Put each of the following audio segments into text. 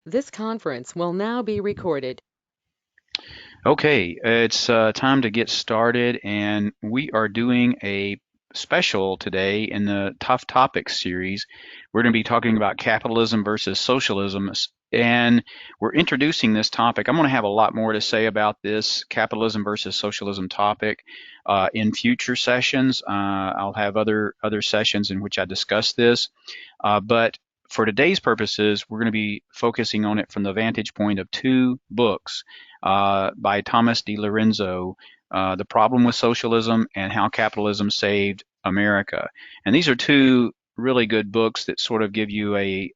This conference will now be recorded. Okay, it's time to get started, and we are doing a special today in the Tough Topics series. We're going to be talking about capitalism versus socialism, and we're introducing this topic. I'm going to have a lot more to say about this capitalism versus socialism topic in future sessions. I'll have other sessions in which I discuss this, but for today's purposes, we're going to be focusing on it from the vantage point of two books by Thomas DiLorenzo, The Problem with Socialism and How Capitalism Saved America. And these are two really good books that sort of give you a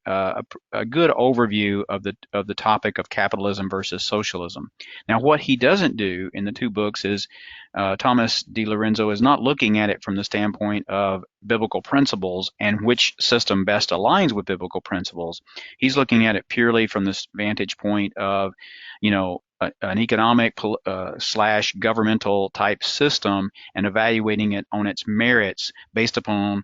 good overview of the topic of capitalism versus socialism. Now, what he doesn't do in the two books is Thomas DiLorenzo is not looking at it from the standpoint of biblical principles and which system best aligns with biblical principles. He's looking at it purely from this vantage point of, an economic slash governmental type system and evaluating it on its merits based upon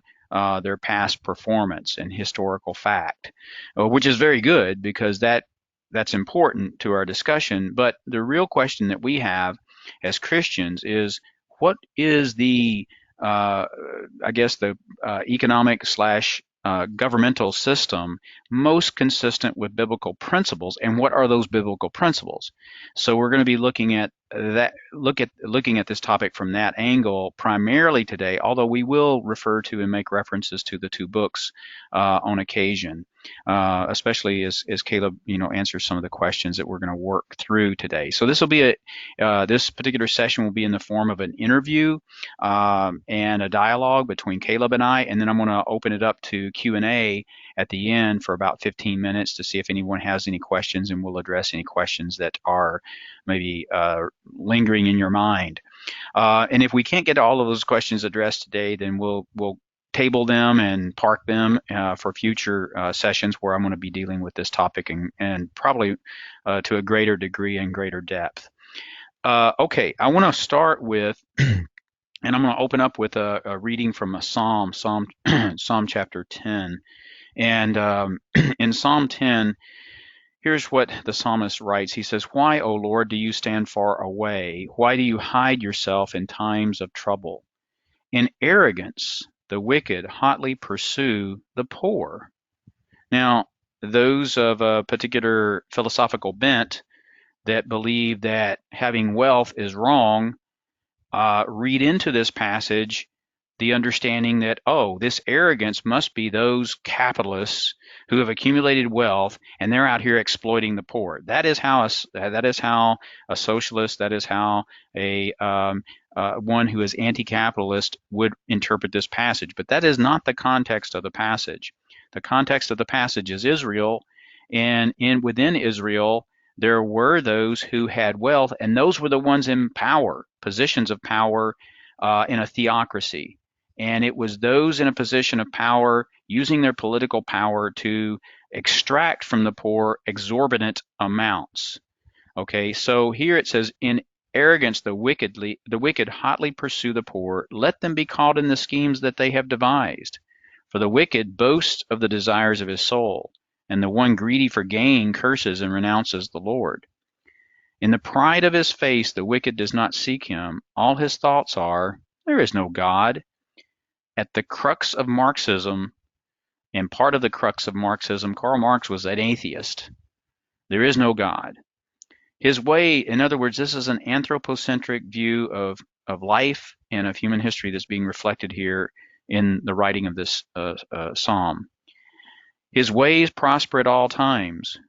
their past performance and historical fact, which is very good because that's important to our discussion. But the real question that we have as Christians is what is uh, the economic slash governmental system most consistent with biblical principles, and what are those biblical principles? So we're going to be looking at this topic from that angle primarily today, although we will refer to and make references to the two books on occasion, especially as Caleb answers some of the questions that we're going to work through today. So this particular session will be in the form of an interview and a dialogue between Caleb and I, and then I'm going to open it up to Q&A at the end for about 15 minutes to see if anyone has any questions, and we'll address any questions that are maybe lingering in your mind. And if we can't get all of those questions addressed today, then we'll table them and park them for future sessions where I'm going to be dealing with this topic and probably to a greater degree and greater depth. Okay, I want to start with, and I'm going to open up with a reading from a Psalm chapter 10. And in Psalm 10, here's what the psalmist writes. He says, "Why, O Lord, do you stand far away? Why do you hide yourself in times of trouble? In arrogance, the wicked hotly pursue the poor." Now, those of a particular philosophical bent that believe that having wealth is wrong read into this passage the understanding that, oh, this arrogance must be those capitalists who have accumulated wealth and they're out here exploiting the poor. That is how a socialist, that is how a one who is anti-capitalist would interpret this passage. But that is not the context of the passage. The context of the passage is Israel, and within Israel there were those who had wealth, and those were the ones in power, positions of power in a theocracy. And it was those in a position of power using their political power to extract from the poor exorbitant amounts. Okay, so here it says, "In arrogance, the wicked hotly pursue the poor. Let them be caught in the schemes that they have devised. For the wicked boasts of the desires of his soul, and the one greedy for gain curses and renounces the Lord. In the pride of his face, the wicked does not seek him. All his thoughts are, there is no God." At the crux of Marxism, and part of the crux of Marxism, Karl Marx was an atheist. There is no God. His way, in other words, this is an anthropocentric view of life and of human history that's being reflected here in the writing of this psalm. His ways prosper at all times.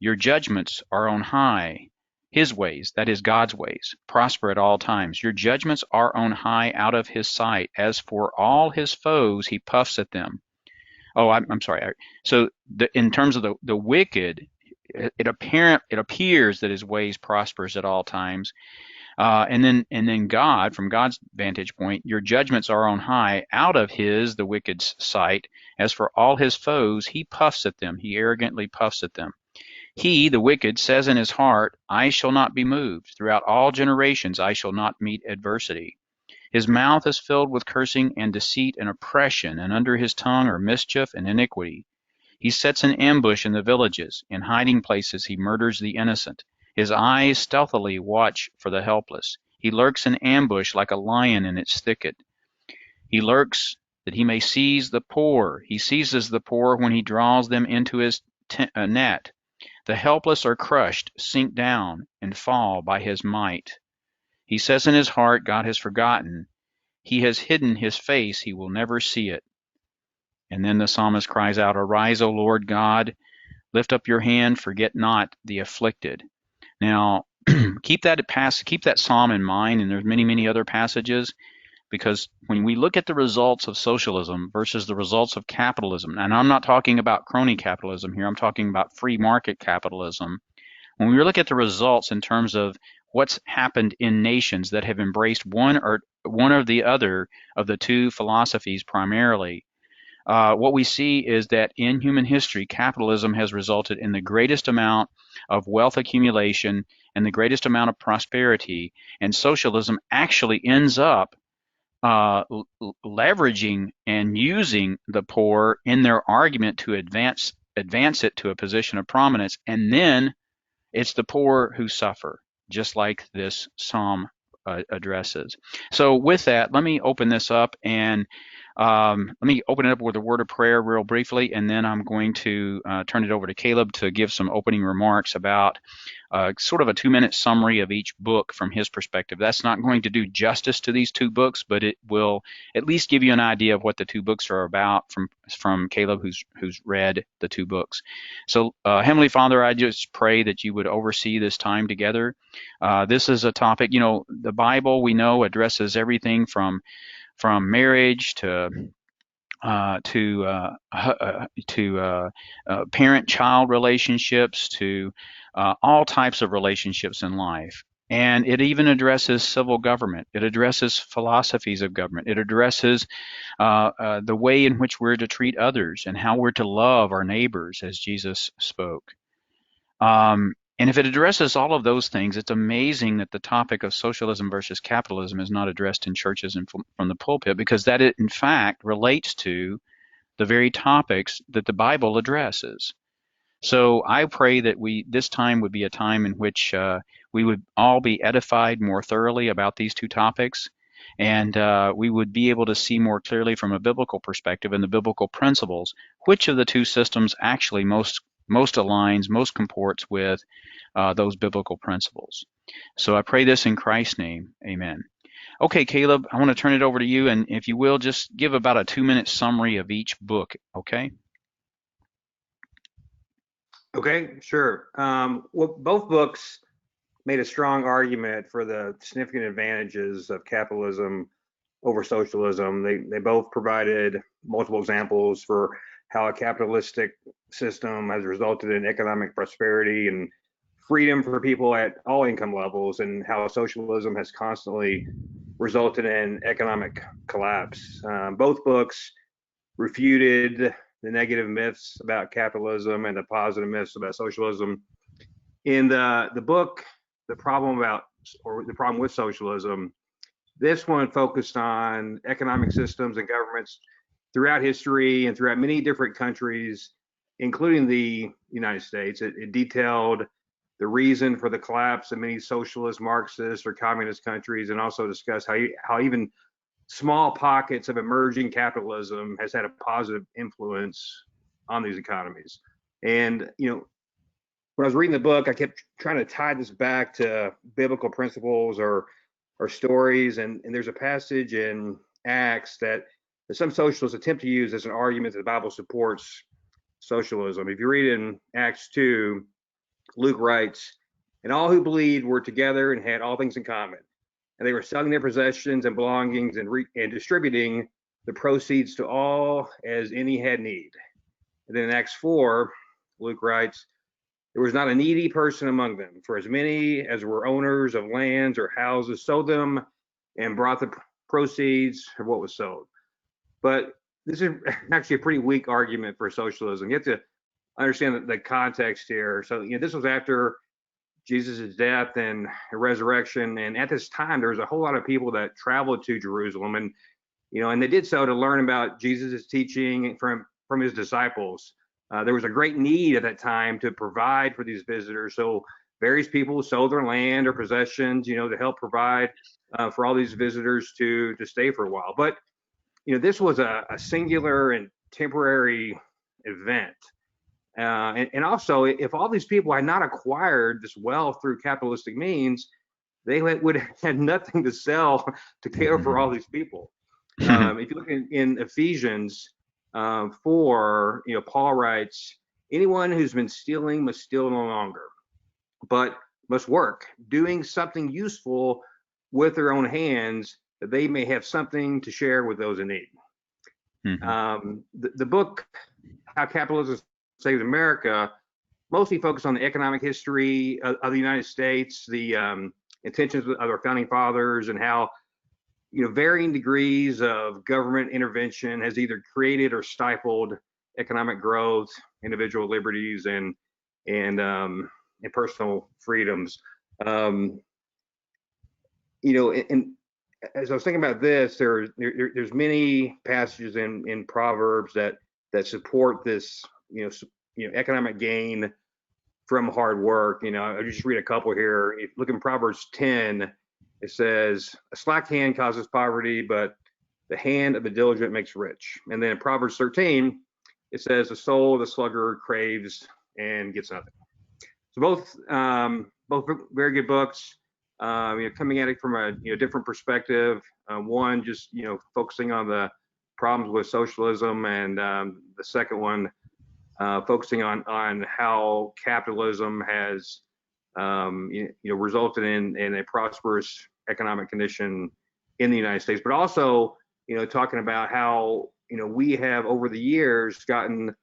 Your judgments are on high. His ways, that is God's ways, prosper at all times. Your judgments are on high out of his sight. As for all his foes, he puffs at them. Oh, I'm sorry. So in terms of the wicked, it appears that his ways prospers at all times. And then God, from God's vantage point, your judgments are on high out of the wicked's sight. As for all his foes, he puffs at them. He arrogantly puffs at them. He, the wicked, says in his heart, I shall not be moved. Throughout all generations I shall not meet adversity. His mouth is filled with cursing and deceit and oppression, and under his tongue are mischief and iniquity. He sets an ambush in the villages. In hiding places, he murders the innocent. His eyes stealthily watch for the helpless. He lurks in ambush like a lion in its thicket. He lurks that he may seize the poor. He seizes the poor when he draws them into his net. The helpless are crushed, sink down, and fall by his might. He says in his heart, God has forgotten. He has hidden his face, he will never see it. And then the psalmist cries out, Arise, O Lord God, lift up your hand, forget not the afflicted. Now, keep that psalm in mind, and there's many, many other passages, because when we look at the results of socialism versus the results of capitalism, and I'm not talking about crony capitalism here, I'm talking about free market capitalism. When we look at the results in terms of what's happened in nations that have embraced one or the other of the two philosophies primarily, what we see is that in human history, capitalism has resulted in the greatest amount of wealth accumulation and the greatest amount of prosperity, and socialism actually ends up leveraging and using the poor in their argument to advance it to a position of prominence, and then it's the poor who suffer, just like this psalm addresses. So with that, let me open this up, and let me open it up with a word of prayer real briefly, and then I'm going to turn it over to Caleb to give some opening remarks about sort of a 2-minute summary of each book from his perspective. That's not going to do justice to these two books, but it will at least give you an idea of what the two books are about from Caleb, who's read the two books. So, Heavenly Father, I just pray that you would oversee this time together. This is a topic, the Bible, we know, addresses everything from marriage to parent-child relationships to all types of relationships in life. And it even addresses civil government. It addresses philosophies of government. It addresses the way in which we're to treat others and how we're to love our neighbors, as Jesus spoke. And if it addresses all of those things, it's amazing that the topic of socialism versus capitalism is not addressed in churches and from the pulpit, because that, in fact, relates to the very topics that the Bible addresses. So I pray that this time would be a time in which we would all be edified more thoroughly about these two topics, and we would be able to see more clearly from a biblical perspective and the biblical principles which of the two systems actually most aligns, most comports with those biblical principles. So I pray this in Christ's name. Amen. Okay, Caleb, I want to turn it over to you, and if you will, just give about a 2-minute summary of each book, okay? Okay, sure. Well, both books made a strong argument for the significant advantages of capitalism over socialism. They both provided multiple examples for how a capitalistic system has resulted in economic prosperity and freedom for people at all income levels, and how socialism has constantly resulted in economic collapse. Both books refuted the negative myths about capitalism and the positive myths about socialism. In the book, The Problem with Socialism, this one focused on economic systems and governments throughout history and throughout many different countries, including the United States. It detailed the reason for the collapse of many socialist, Marxist, or communist countries, and also discussed how even small pockets of emerging capitalism has had a positive influence on these economies. And when I was reading the book, I kept trying to tie this back to biblical principles or stories. And there's a passage in Acts that some socialists attempt to use as an argument that the Bible supports socialism. If you read in Acts 2, Luke writes, "And all who believed were together and had all things in common. And they were selling their possessions and belongings and distributing the proceeds to all as any had need." And then in Acts 4, Luke writes, "There was not a needy person among them, for as many as were owners of lands or houses sold them and brought the proceeds of what was sold." But this is actually a pretty weak argument for socialism. You have to understand the context here. So, this was after Jesus' death and resurrection, and at this time there was a whole lot of people that traveled to Jerusalem, and they did so to learn about Jesus' teaching from his disciples. There was a great need at that time to provide for these visitors. So various people sold their land or possessions, to help provide for all these visitors to stay for a while. But this was a singular and temporary event. And also, if all these people had not acquired this wealth through capitalistic means, they would have had nothing to sell to care for all these people. If you look in Ephesians 4, Paul writes, anyone who's been stealing must steal no longer, but must work, doing something useful with their own hands, that they may have something to share with those in need. The book, How Capitalism Saved America, mostly focused on the economic history of the United States, the intentions of our founding fathers, and how varying degrees of government intervention has either created or stifled economic growth, individual liberties, and personal freedoms. And as I was thinking about this, there's many passages in Proverbs that support this, economic gain from hard work. I'll just read a couple here. If you look in Proverbs 10, it says, a slack hand causes poverty, but the hand of the diligent makes rich. And then in Proverbs 13, it says, the soul of the sluggard craves and gets nothing. So both very good books. Coming at it from a different perspective. One just focusing on the problems with socialism, and the second one focusing on how capitalism has resulted in a prosperous economic condition in the United States, but also talking about how we have over the years gotten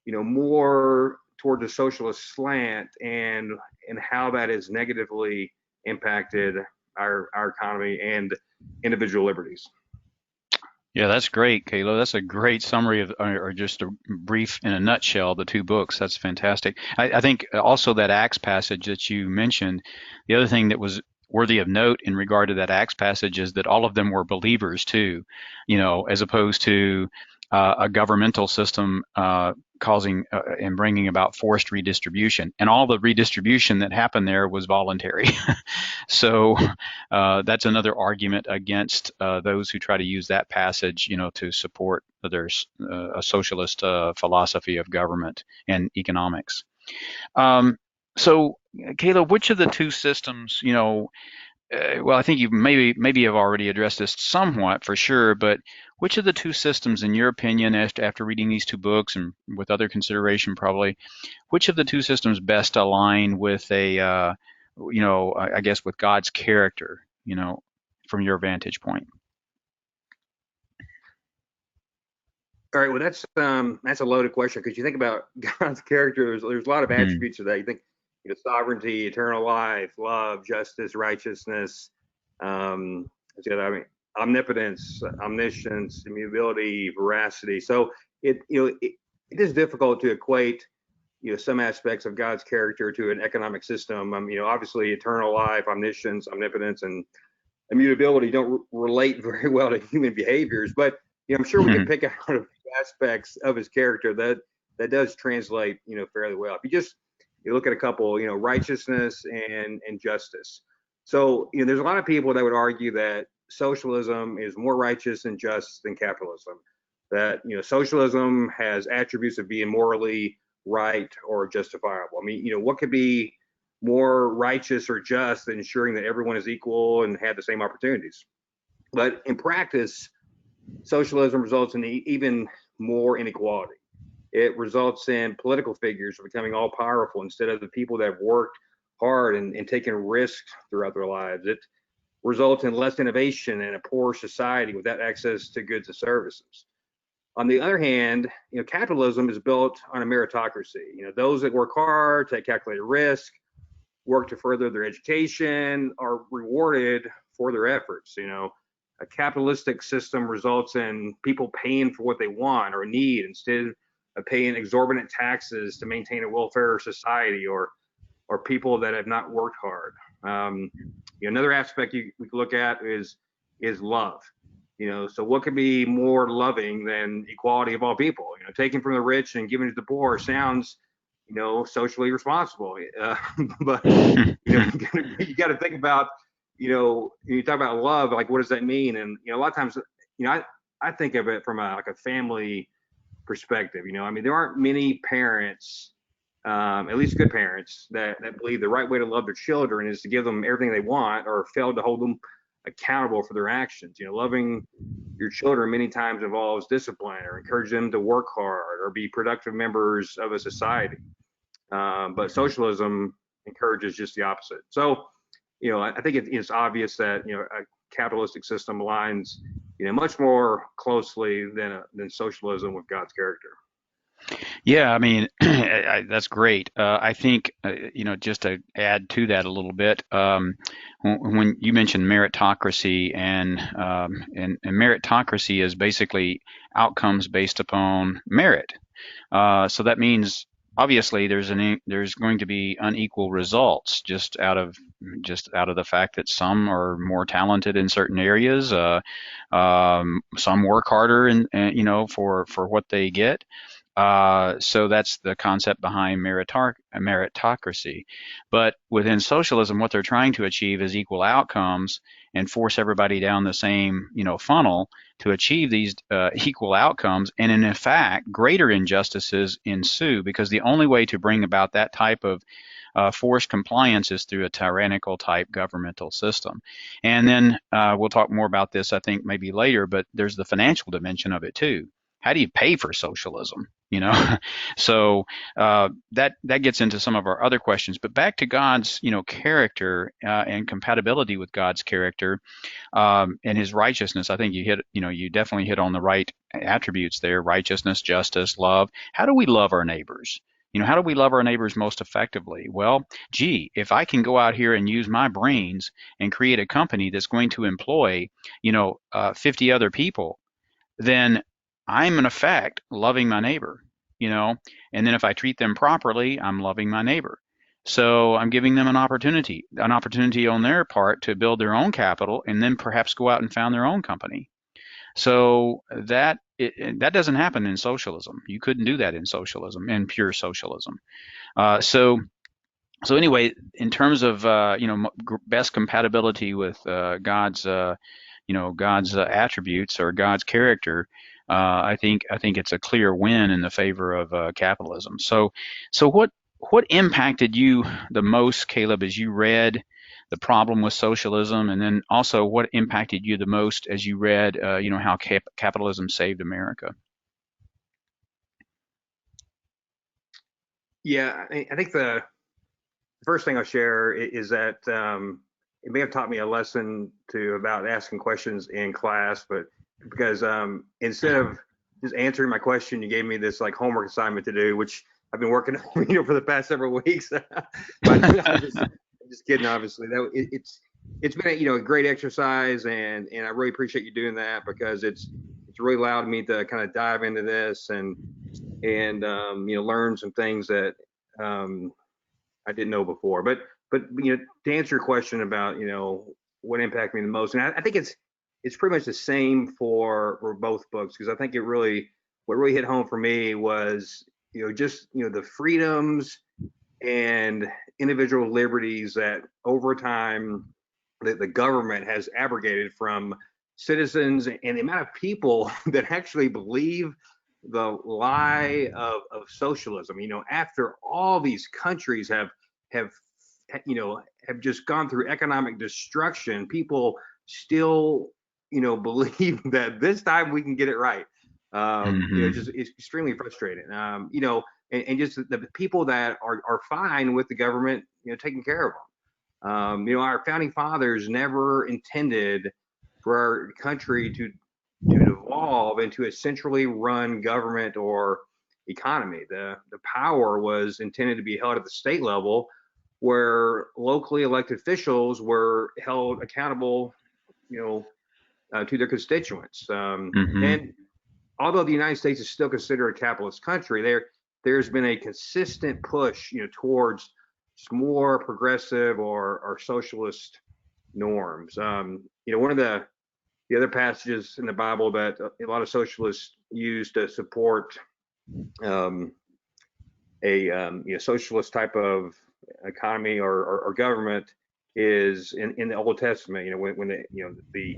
more towards a socialist slant, and how that has negatively impacted our economy and individual liberties. Yeah, that's great, Caleb. That's a great summary of, or just a brief in a nutshell, the two books. That's fantastic. I think also that Acts passage that you mentioned, the other thing that was worthy of note in regard to that Acts passage is that all of them were believers too, as opposed to a governmental system causing and bringing about forced redistribution. And all the redistribution that happened there was voluntary. So that's another argument against those who try to use that passage, to support there's a socialist philosophy of government and economics. So, Caleb, which of the two systems, well, I think you maybe have already addressed this somewhat for sure, but which of the two systems, in your opinion, after reading these two books and with other consideration probably, which of the two systems best align with I guess with God's character, from your vantage point? All right, well, that's a loaded question, because you think about God's character. There's a lot of attributes of that. You think sovereignty, eternal life, love, justice, righteousness. Omnipotence, omniscience, immutability, veracity. So it is difficult to equate some aspects of God's character to an economic system. Obviously eternal life, omniscience, omnipotence, and immutability don't relate very well to human behaviors, but I'm sure we can pick out aspects of his character that does translate fairly well. If you look at a couple, righteousness and justice. So there's a lot of people that would argue that socialism is more righteous and just than capitalism. That socialism has attributes of being morally right or justifiable. What could be more righteous or just than ensuring that everyone is equal and have the same opportunities? But in practice, socialism results in even more inequality. It results in political figures becoming all powerful instead of the people that have worked hard and taken risks throughout their lives. It results in less innovation and a poor society without access to goods and services. On the other hand, capitalism is built on a meritocracy. Those that work hard, take calculated risk, work to further their education are rewarded for their efforts. A capitalistic system results in people paying for what they want or need instead of paying exorbitant taxes to maintain a welfare society or people that have not worked hard. Another aspect we can look at is love. So what could be more loving than equality of all people? Taking from the rich and giving to the poor sounds, socially responsible. But you got to think about, you talk about love, like what does that mean? And a lot of times, I think of it from like a family perspective. There aren't many parents, at least good parents, that believe the right way to love their children is to give them everything they want or fail to hold them accountable for their actions. Loving your children many times involves discipline or encourage them to work hard or be productive members of a society. But socialism encourages just the opposite. So, I think it's obvious that a capitalistic system aligns much more closely than socialism with God's character. Yeah, I mean, that's great. I think, just to add to that a little bit, when you mentioned meritocracy, and meritocracy is basically outcomes based upon merit. So that means obviously there's going to be unequal results just out of the fact that some are more talented in certain areas, some work harder and for what they get. So that's the concept behind meritocracy. But within socialism, what they're trying to achieve is equal outcomes and force everybody down the same, funnel to achieve these equal outcomes. And in fact, greater injustices ensue because the only way to bring about that type of forced compliance is through a tyrannical type governmental system. And then we'll talk more about this, I think, maybe later, but there's the financial dimension of it too. How do you pay for socialism? So that gets into some of our other questions. But back to God's character and compatibility with God's character and His righteousness. I think you definitely hit on the right attributes there: righteousness, justice, love. How do we love our neighbors? How do we love our neighbors most effectively? Well, if I can go out here and use my brains and create a company that's going to employ 50 other people, then I'm in effect loving my neighbor, and then if I treat them properly, I'm loving my neighbor. So I'm giving them an opportunity on their part to build their own capital and then perhaps go out and found their own company. So that doesn't happen in socialism. You couldn't do that in socialism, in pure socialism. So anyway, in terms of best compatibility with God's God's attributes or God's character, I think it's a clear win in the favor of capitalism. So what impacted you the most, Caleb, as you read The Problem with Socialism, and then also what impacted you the most as you read how capitalism saved America? Yeah, I think the first thing I'll share is that it may have taught me a lesson about asking questions in class, but because instead of just answering my question, you gave me this like homework assignment to do, which I've been working on, for the past several weeks. But I'm just kidding, obviously. It's been a great exercise, and I really appreciate you doing that because it's really allowed me to kind of dive into this and learn some things that I didn't know before. But to answer your question about what impacted me the most, and I think it's pretty much the same for both books, because I think what really hit home for me was just the freedoms and individual liberties that over time the government has abrogated from citizens, and the amount of people that actually believe the lie of socialism. After all these countries have just gone through economic destruction, people still believe that this time we can get it right. It's extremely frustrating. And just the people that are fine with the government taking care of them. Our founding fathers never intended for our country to evolve into a centrally run government or economy. The power was intended to be held at the state level, where locally elected officials were held accountable, to their constituents. And although the United States is still considered a capitalist country, there's been a consistent push, towards more progressive or socialist norms. One of the the other passages in the Bible that a lot of socialists use to support a socialist type of economy or government is in the Old Testament. When the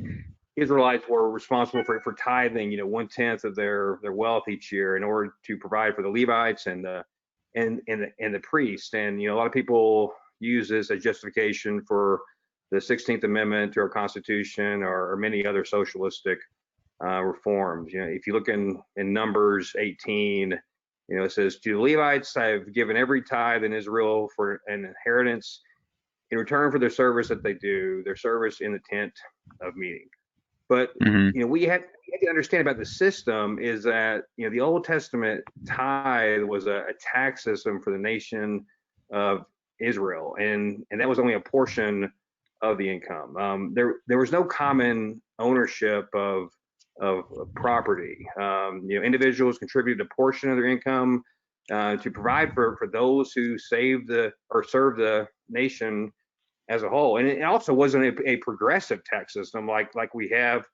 Israelites were responsible for tithing, 1/10 of their wealth each year in order to provide for the Levites and the priests. And a lot of people use this as justification for the 16th Amendment to our Constitution or many other socialistic reforms. If you look in Numbers 18, it says, "To the Levites I have given every tithe in Israel for an inheritance in return for their service that they do, their service in the tent of meeting." But we had to understand about the system is that the Old Testament tithe was a tax system for the nation of Israel, and that was only a portion of the income. There was no common ownership of property. Individuals contributed a portion of their income to provide for those who serve the nation as a whole. And it also wasn't a progressive tax system like we have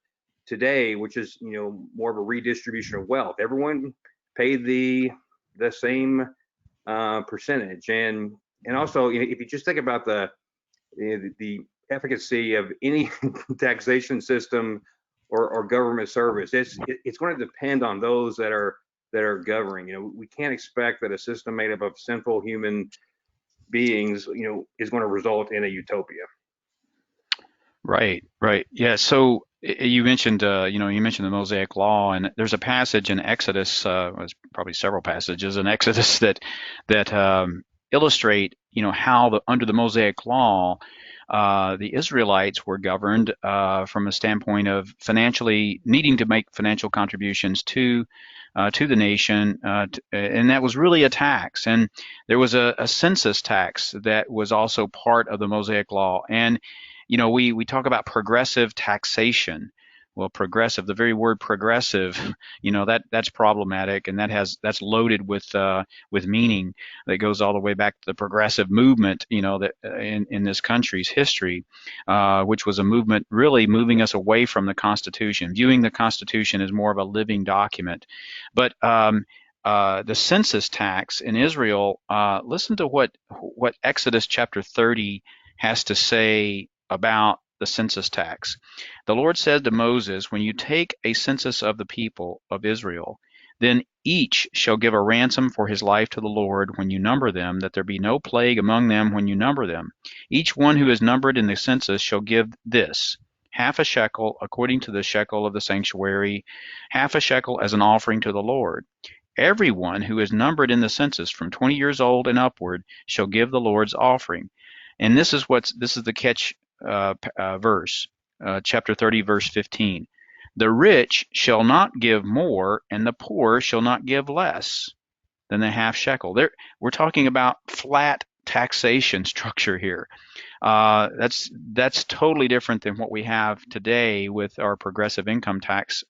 today, which is more of a redistribution of wealth. Everyone paid the same percentage. And also, if you just think about the efficacy of any taxation system or government service, it's going to depend on those that are governing. We can't expect that a system made up of sinful human beings, is going to result in a utopia. Right. Yeah. So you mentioned, the Mosaic Law, and there's a passage in Exodus. There's probably several passages in Exodus that illustrate, how under the Mosaic Law, the Israelites were governed from a standpoint of financially needing to make financial contributions to the nation, and that was really a tax. And there was a census tax that was also part of the Mosaic Law. And we talk about progressive taxation. Well, progressive, the very word progressive, that's problematic, and that's loaded with meaning that goes all the way back to the progressive movement, that in this country's history, which was a movement really moving us away from the Constitution, viewing the Constitution as more of a living document. But the census tax in Israel, listen to what Exodus chapter 30 has to say about the census tax. The Lord said to Moses, "When you take a census of the people of Israel, then each shall give a ransom for his life to the Lord when you number them, that there be no plague among them when you number them. Each one who is numbered in the census shall give this, half a shekel according to the shekel of the sanctuary, half a shekel as an offering to the Lord. Everyone who is numbered in the census from 20 years old and upward shall give the Lord's offering." And this is the catch verse, chapter 30, verse 15. "The rich shall not give more, and the poor shall not give less than the half shekel." We're talking about flat taxation structure here. That's totally different than what we have today with our progressive income tax,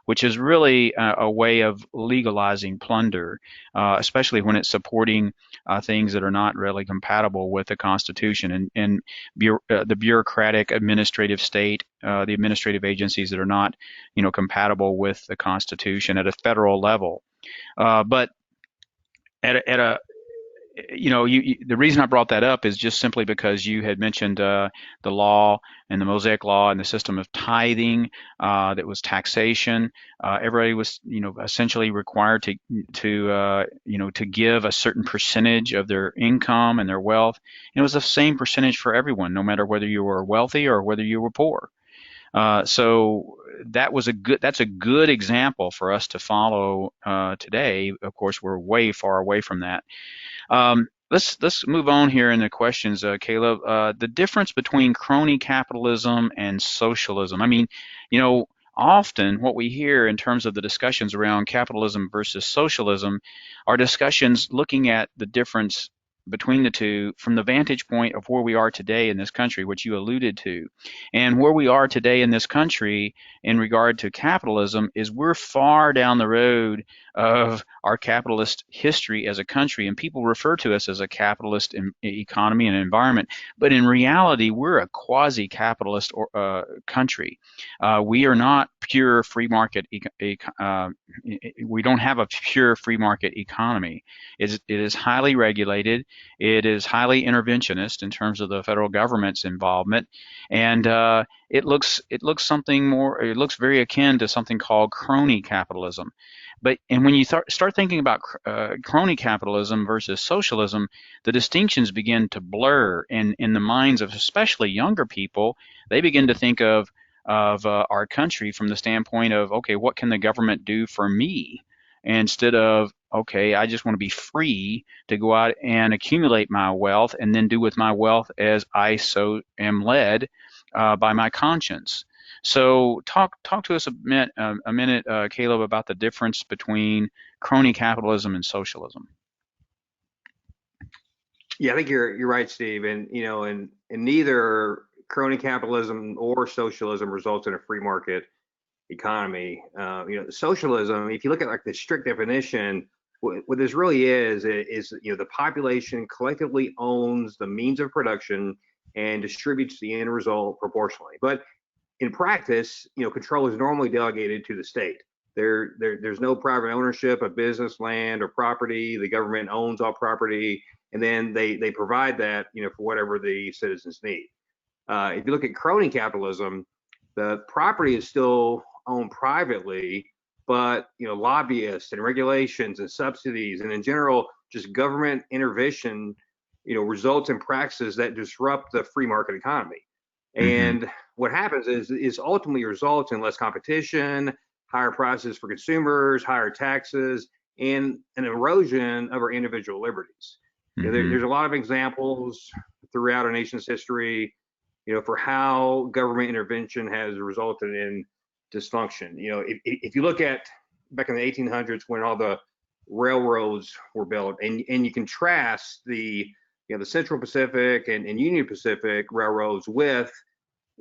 which is really a way of legalizing plunder, especially when it's supporting things that are not really compatible with the Constitution and the bureaucratic administrative state, the administrative agencies that are not, compatible with the Constitution at a federal level. But the reason I brought that up is just simply because you had mentioned the law and the Mosaic Law and the system of tithing that was taxation. Everybody was, essentially required to give a certain percentage of their income and their wealth. And it was the same percentage for everyone, no matter whether you were wealthy or whether you were poor. So that's a good example for us to follow today. Of course, we're way far away from that. Let's move on here in the questions, Caleb. The difference between crony capitalism and socialism. I mean, often what we hear in terms of the discussions around capitalism versus socialism are discussions looking at the difference between the two from the vantage point of where we are today in this country, which you alluded to. And where we are today in this country in regard to capitalism is we're far down the road of our capitalist history as a country. And people refer to us as a capitalist economy and environment. But in reality, we're a quasi-capitalist country. We are not pure free market. We don't have a pure free market economy. It is highly regulated. It is highly interventionist in terms of the federal government's involvement, and it looks something more. It looks very akin to something called crony capitalism. And when you start thinking about crony capitalism versus socialism, the distinctions begin to blur in the minds of especially younger people. They begin to think of our country from the standpoint of, okay, what can the government do for me? Instead of, okay, I just want to be free to go out and accumulate my wealth and then do with my wealth as I so am led by my conscience. So talk to us a minute, Caleb, about the difference between crony capitalism and socialism. Yeah, I think you're right, Steve. And and neither crony capitalism or socialism results in a free market economy. Socialism, if you look at like the strict definition, what this really is the population collectively owns the means of production and distributes the end result proportionally. But in practice, control is normally delegated to the state. There's no private ownership of business, land, or property. The government owns all property, and then they provide that for whatever the citizens need. If you look at crony capitalism, the property is still owned privately, but lobbyists and regulations and subsidies and in general just government intervention results in practices that disrupt the free market economy. And what happens is ultimately results in less competition, higher prices for consumers, higher taxes, and an erosion of our individual liberties. There's a lot of examples throughout our nation's history for how government intervention has resulted in dysfunction. If you look at back in the 1800s when all the railroads were built, and you contrast the Central Pacific and Union Pacific railroads with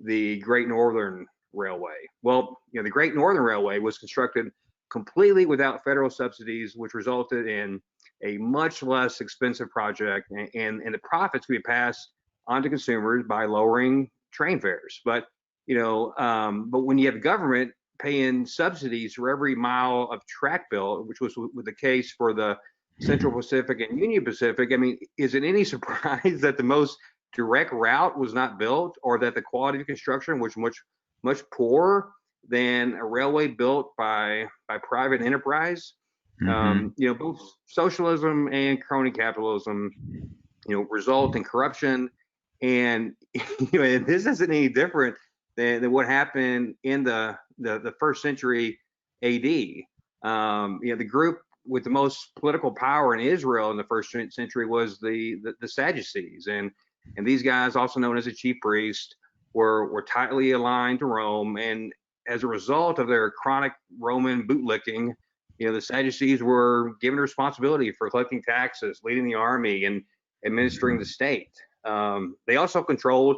the Great Northern Railway. Well, the Great Northern Railway was constructed completely without federal subsidies, which resulted in a much less expensive project, and the profits we passed onto consumers by lowering train fares. But when you have government paying subsidies for every mile of track built, which was the case for the Central Pacific and Union Pacific, I mean, is it any surprise that the most direct route was not built, or that the quality of construction was much poorer than a railway built by private enterprise? Both socialism and crony capitalism, result in corruption. And this isn't any different than what happened in the first century AD. The group with the most political power in Israel in the first century was the Sadducees, and these guys, also known as the chief priests, were tightly aligned to Rome. And as a result of their chronic Roman bootlicking, the Sadducees were given responsibility for collecting taxes, leading the army, and administering the state. They also controlled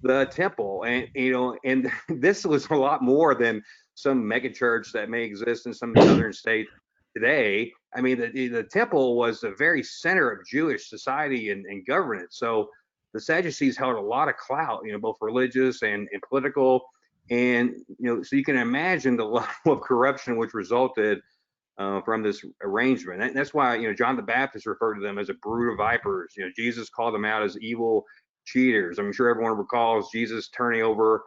the temple, and this was a lot more than some megachurch that may exist in some southern states today. I mean, the temple was the very center of Jewish society and governance. So the Sadducees held a lot of clout, both religious and political. And so you can imagine the level of corruption which resulted from this arrangement. And that's why John the Baptist referred to them as a brood of vipers. Jesus called them out as evil cheaters. I'm sure everyone recalls Jesus turning over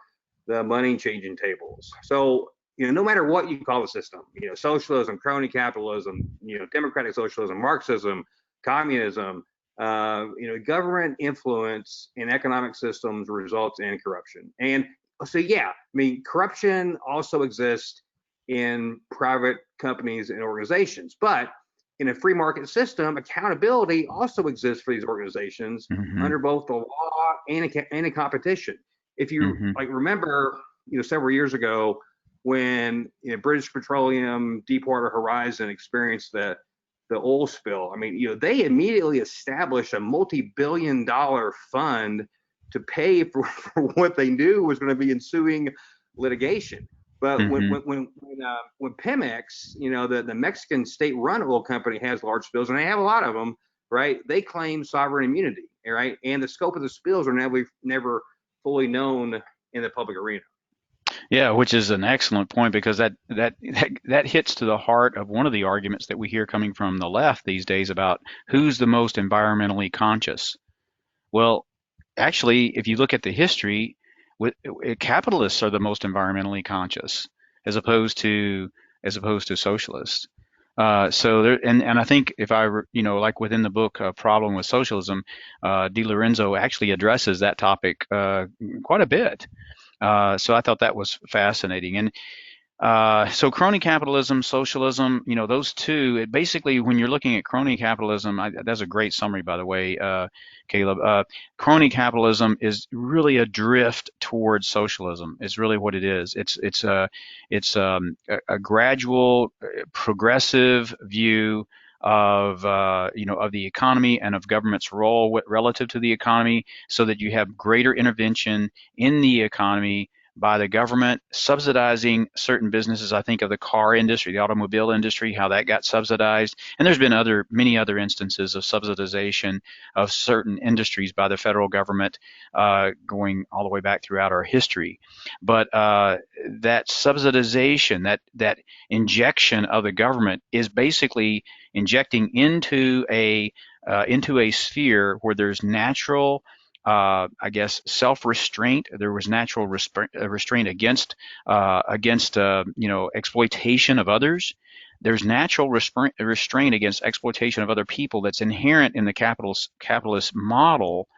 the money changing tables. So no matter what you call the system, socialism, crony capitalism, democratic socialism, Marxism, communism, government influence in economic systems results in corruption. And so, yeah, I mean, corruption also exists in private companies and organizations, but in a free market system, accountability also exists for these organizations under both the law and a competition. If you remember, several years ago when British Petroleum, Deepwater Horizon experienced the the oil spill. I mean, they immediately established a multi-billion-dollar fund to pay for what they knew was going to be ensuing litigation. But when Pemex, the Mexican state-run oil company, has large spills, and they have a lot of them, right? They claim sovereign immunity, right? And the scope of the spills are never fully known in the public arena. Yeah, which is an excellent point, because that hits to the heart of one of the arguments that we hear coming from the left these days about who's the most environmentally conscious. Well, actually, if you look at the history, capitalists are the most environmentally conscious, as opposed to socialists. So there, and I think if like within the book Problem with Socialism, DiLorenzo actually addresses that topic quite a bit. So I thought that was fascinating. And so crony capitalism, socialism, those two, it basically, when you're looking at crony capitalism, that's a great summary, by the way, Caleb. Crony capitalism is really a drift towards socialism. It's really what it is. It's a gradual, progressive view of the economy and of government's role relative to the economy, so that you have greater intervention in the economy by the government subsidizing certain businesses. I think of the car industry, the automobile industry, how that got subsidized. And there's been many other instances of subsidization of certain industries by the federal government going all the way back throughout our history. But that subsidization, that injection of the government, is basically injecting into a sphere where there's natural self-restraint. There was natural restraint against exploitation of others. There's natural restraint against exploitation of other people that's inherent in the capitalist model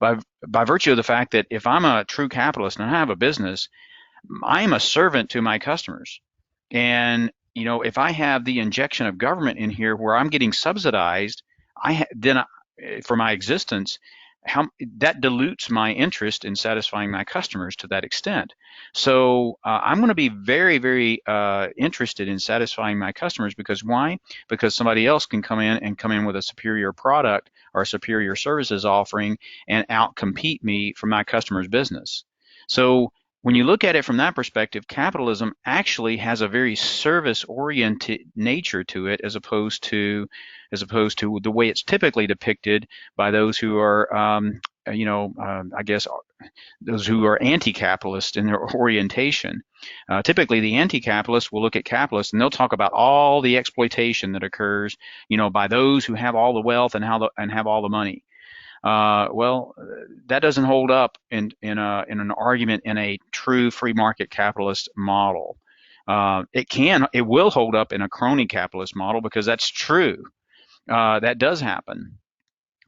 by virtue of the fact that if I'm a true capitalist and I have a business, I am a servant to my customers. And if I have the injection of government in here where I'm getting subsidized, for my existence, that dilutes my interest in satisfying my customers to that extent. So I'm going to be very, very interested in satisfying my customers, because why? Because somebody else can come in with a superior product or a superior services offering and outcompete me for my customer's business. So when you look at it from that perspective, capitalism actually has a very service-oriented nature to it, as opposed to the way it's typically depicted by those who are, those who are anti-capitalist in their orientation. Typically, the anti-capitalists will look at capitalists and they'll talk about all the exploitation that occurs, by those who have all the wealth and have all the money. Well, that doesn't hold up in an argument in a true free market capitalist model. It will hold up in a crony capitalist model, because that's true. That does happen.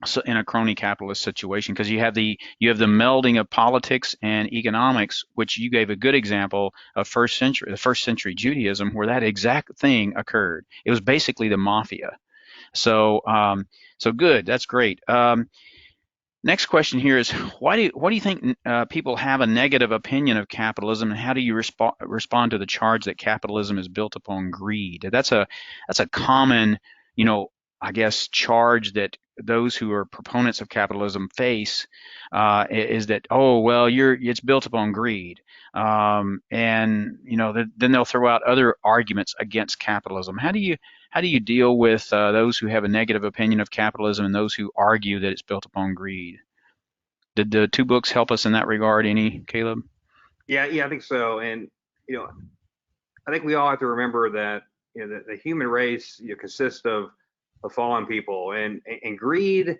So in a crony capitalist situation, because you have the melding of politics and economics, which you gave a good example of the first century Judaism, where that exact thing occurred. It was basically the mafia. So good. That's great. Next question here is, what do you think people have a negative opinion of capitalism, and how do you respond to the charge that capitalism is built upon greed? That's a common, charge that those who are proponents of capitalism face, is that, oh well, it's built upon greed, and then they'll throw out other arguments against capitalism. How do you deal with those who have a negative opinion of capitalism and those who argue that it's built upon greed? Did the two books help us in that regard, Caleb? Yeah, I think so. And I think we all have to remember that the human race consists of fallen people, and greed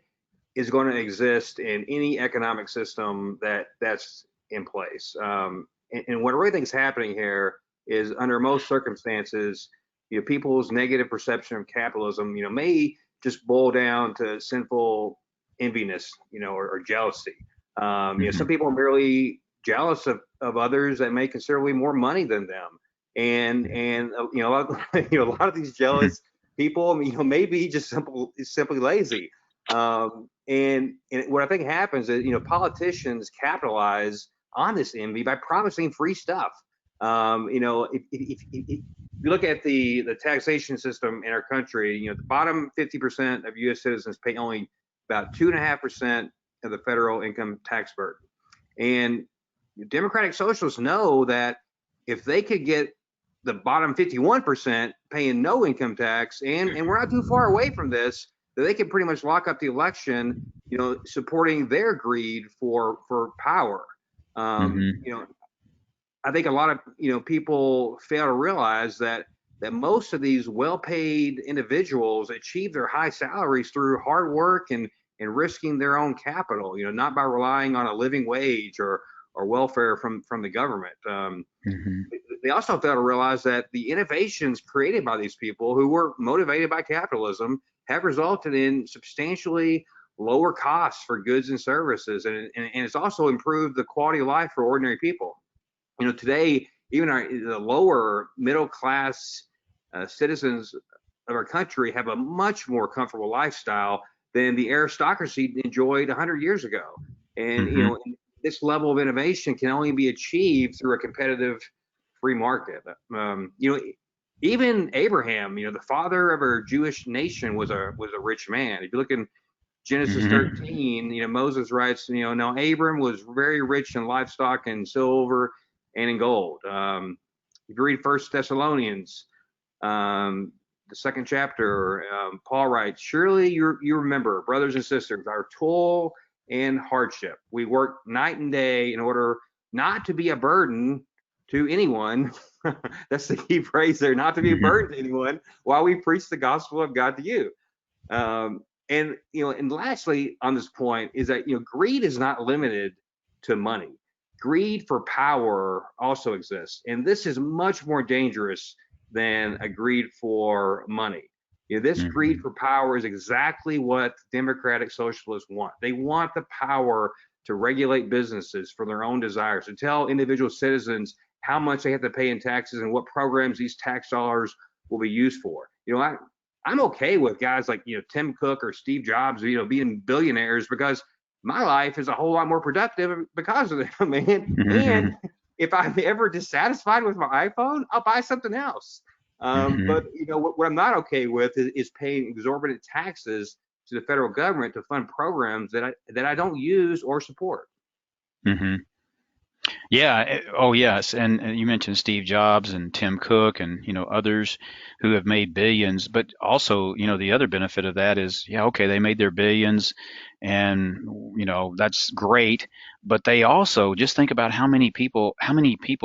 is going to exist in any economic system that's in place. And what I really think is happening here is, under most circumstances, people's negative perception of capitalism, may just boil down to sinful enviness, or jealousy. Some people are merely jealous of others that make considerably more money than them, and a lot of these jealous people, may be just simply lazy. And what I think happens is, politicians capitalize on this envy by promising free stuff. If you look at the taxation system in our country, the bottom 50% of U.S. citizens pay only about 2.5% of the federal income tax burden. And Democratic Socialists know that if they could get the bottom 51% paying no income tax, and we're not too far away from this, that they can pretty much lock up the election, supporting their greed for power. I think a lot of people fail to realize that most of these well-paid individuals achieve their high salaries through hard work and risking their own capital, not by relying on a living wage or welfare from the government. They also fail to realize that the innovations created by these people who were motivated by capitalism have resulted in substantially lower costs for goods and services, and it's also improved the quality of life for ordinary people. Today, even the lower middle class citizens of our country have a much more comfortable lifestyle than the aristocracy enjoyed 100 years ago. And this level of innovation can only be achieved through a competitive free market. Even Abraham, the father of our Jewish nation, was a rich man. If you look in Genesis 13, Moses writes, now Abram was very rich in livestock and silver and in gold. If you read First Thessalonians, the second chapter, Paul writes, surely you remember, brothers and sisters, our toil and hardship. We work night and day in order not to be a burden to anyone. That's the key phrase there, not to be a burden to anyone while we preach the gospel of God to you. And lastly on this point is that, greed is not limited to money. Greed for power also exists. And this is much more dangerous than a greed for money. This greed for power is exactly what Democratic Socialists want. They want the power to regulate businesses for their own desires, to tell individual citizens how much they have to pay in taxes and what programs these tax dollars will be used for. I'm okay with guys like, Tim Cook or Steve Jobs, being billionaires, because my life is a whole lot more productive because of them, man. And if I'm ever dissatisfied with my iPhone, I'll buy something else. But what I'm not okay with is paying exorbitant taxes to the federal government to fund programs that I don't use or support. Yeah. Oh, yes. And you mentioned Steve Jobs and Tim Cook and, others who have made billions. But also, the other benefit of that is, okay, they made their billions and, that's great. But they also just think about how many people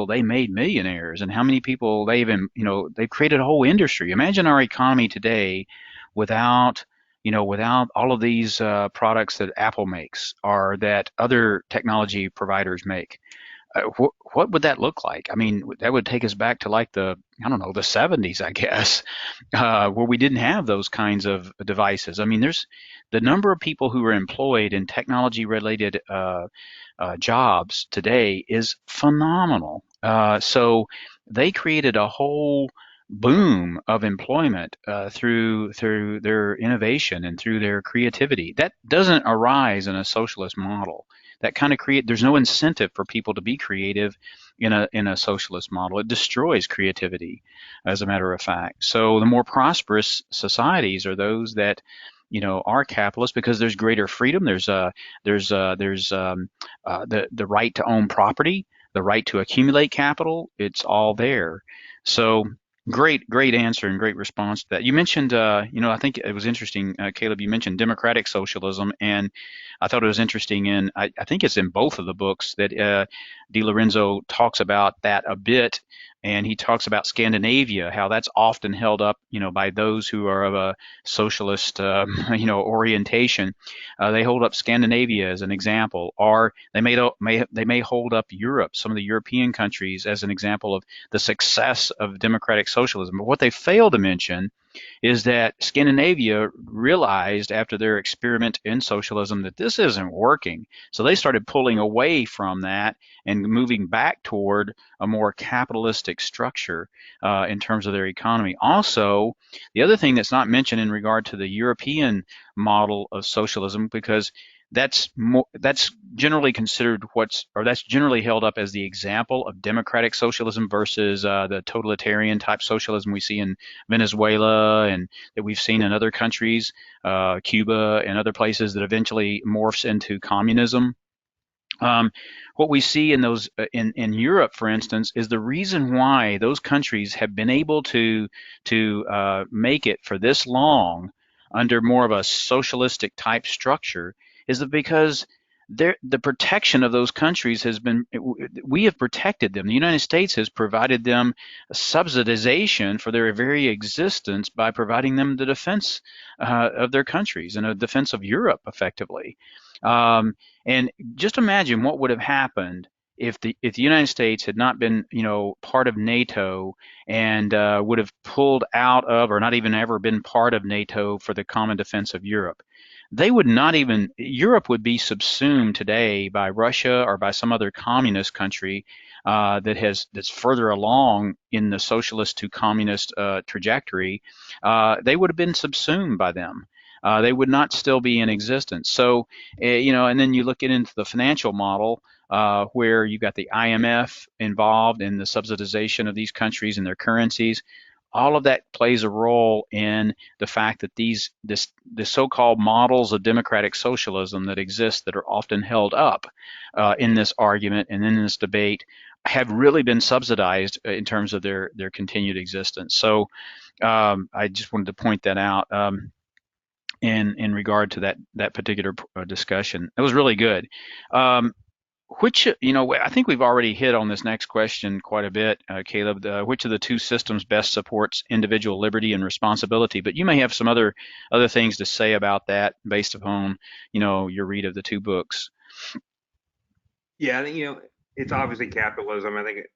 they made millionaires and how many people they've created a whole industry. Imagine our economy today without all of these products that Apple makes or that other technology providers make. What would that look like? I mean, that would take us back to like the 70s, I guess, where we didn't have those kinds of devices. I mean, there's the number of people who are employed in technology-related jobs today is phenomenal. So they created a whole boom of employment through their innovation and through their creativity. That doesn't arise in a socialist model. That kind of there's no incentive for people to be creative in a socialist model. It destroys creativity, as a matter of fact. So the more prosperous societies are those that are capitalist, because there's greater freedom. There's the right to own property, the right to accumulate capital. It's all there. So great answer and great response to that. You mentioned, I think it was interesting, Caleb, you mentioned democratic socialism, and I thought it was interesting, and I think it's in both of the books that DiLorenzo talks about that a bit, and he talks about Scandinavia, how that's often held up, by those who are of a socialist, orientation. They hold up Scandinavia as an example, or they may hold up Europe, some of the European countries, as an example of the success of democratic socialism. But what they fail to mention is that Scandinavia realized after their experiment in socialism that this isn't working. So they started pulling away from that and moving back toward a more capitalistic structure in terms of their economy. Also, the other thing that's not mentioned in regard to the European model of socialism, because that's generally considered that's generally held up as the example of democratic socialism versus the totalitarian type socialism we see in Venezuela and that we've seen in other countries, Cuba and other places that eventually morphs into communism. What we see in those in Europe, for instance, is the reason why those countries have been able to make it for this long under more of a socialistic type structure is that because the protection of those countries has been, we have protected them. The United States has provided them a subsidization for their very existence by providing them the defense of their countries and a defense of Europe, effectively. Um, and just imagine what would have happened if the United States had not been, part of NATO and would have pulled out of, or not even ever been part of NATO for the common defense of Europe. They would not even, Europe would be subsumed today by Russia or by some other communist country that's further along in the socialist to communist trajectory. They would have been subsumed by them. They would not still be in existence. So, and then you look into the financial model where you got the IMF involved in the subsidization of these countries and their currencies. All of that plays a role in the fact that the so-called models of democratic socialism that exist that are often held up in this argument and in this debate have really been subsidized in terms of their continued existence. So I just wanted to point that out. In regard to that particular discussion. It was really good. Which, I think we've already hit on this next question quite a bit, Caleb. Which of the two systems best supports individual liberty and responsibility? But you may have some other things to say about that based upon, your read of the two books. Yeah, it's obviously capitalism. I think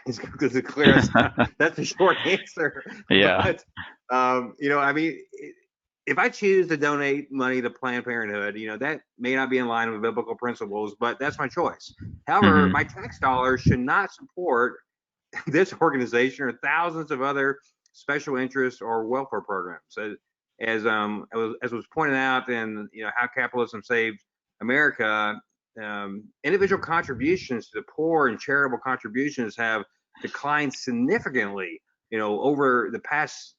it's the clearest. That's the short answer. Yeah. But, if I choose to donate money to Planned Parenthood, that may not be in line with biblical principles, but that's my choice. However, my tax dollars should not support this organization or thousands of other special interests or welfare programs. As was pointed out in how capitalism saved America, individual contributions to the poor and charitable contributions have declined significantly, over the past,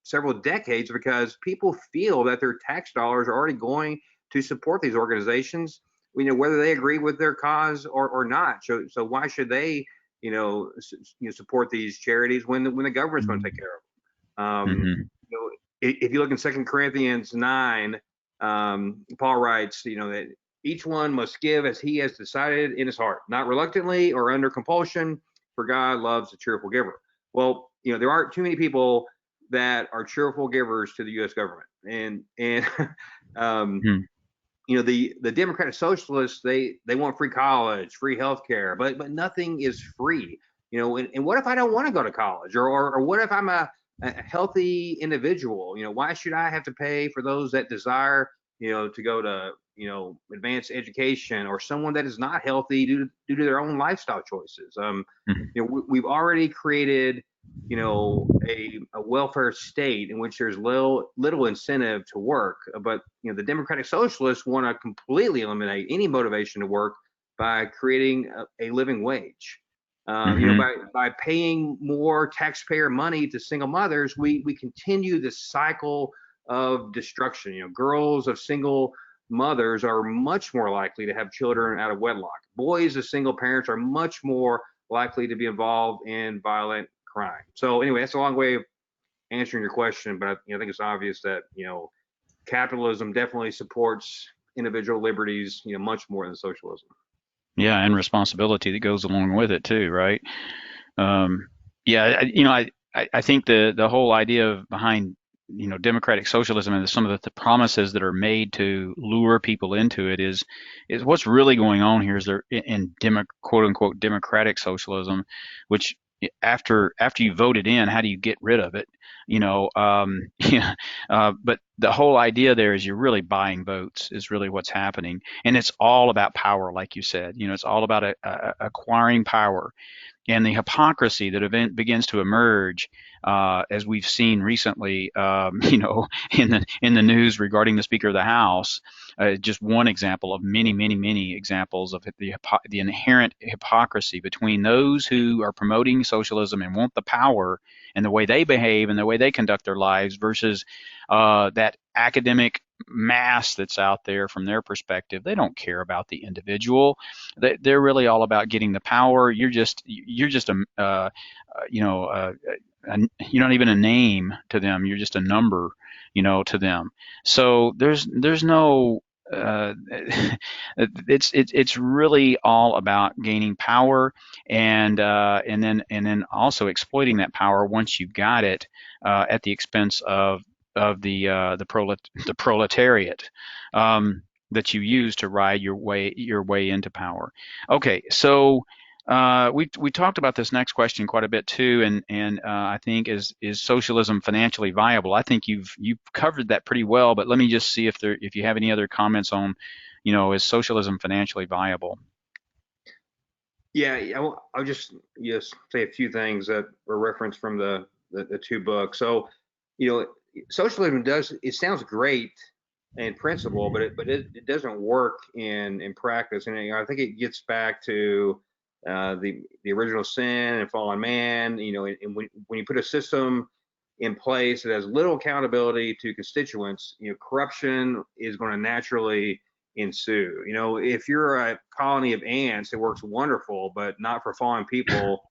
several decades because people feel that their tax dollars are already going to support these organizations, whether they agree with their cause or not. So why should they, support these charities when the government's going to take care of them? If you look in 2 Corinthians 9, Paul writes, that each one must give as he has decided in his heart, not reluctantly or under compulsion, for God loves a cheerful giver. Well, there aren't too many people that are cheerful givers to the U.S. government, and the Democratic Socialists they want free college, free healthcare, but nothing is free. And what if I don't want to go to college, or what if I'm a healthy individual? Why should I have to pay for those that desire to go to advanced education, or someone that is not healthy due to their own lifestyle choices? We've already created a welfare state in which there's little incentive to work, but the Democratic Socialists want to completely eliminate any motivation to work by creating a living wage. By paying more taxpayer money to single mothers, we continue this cycle of destruction. Girls of single mothers are much more likely to have children out of wedlock. Boys of single parents are much more likely to be involved in violent crime. So anyway, that's a long way of answering your question, but I think it's obvious that capitalism definitely supports individual liberties much more than socialism. Yeah, and responsibility that goes along with it too, right? I think the whole idea behind democratic socialism and some of the promises that are made to lure people into it is what's really going on here is they're in quote unquote democratic socialism, which after you vote it in, how do you get rid of it? But the whole idea there is you're really buying votes is really what's happening, and it's all about power, like you said. It's all about acquiring power, and the hypocrisy that begins to emerge, as we've seen recently, in the news regarding the Speaker of the House. Just one example of many, many, many examples of the inherent hypocrisy between those who are promoting socialism and want the power and the way they behave and the way they conduct their lives versus that academic mass that's out there. From their perspective, they don't care about the individual. They're really all about getting the power. You're just you're not even a name to them. You're just a number, to them. So there's no it's really all about gaining power, and then also exploiting that power once you've got it, at the expense of the proletariat, that you use to ride your way into power. Okay, so we talked about this next question quite a bit too, and I think is socialism financially viable? I think you've covered that pretty well, but let me just see if you have any other comments on, is socialism financially viable? Yeah, I'll just say a few things that were referenced from the two books. So, socialism it sounds great in principle, but it doesn't work in practice. And I think it gets back to the original sin and fallen man. And when you put a system in place that has little accountability to constituents, corruption is going to naturally ensue. If you're a colony of ants, it works wonderful, but not for fallen people,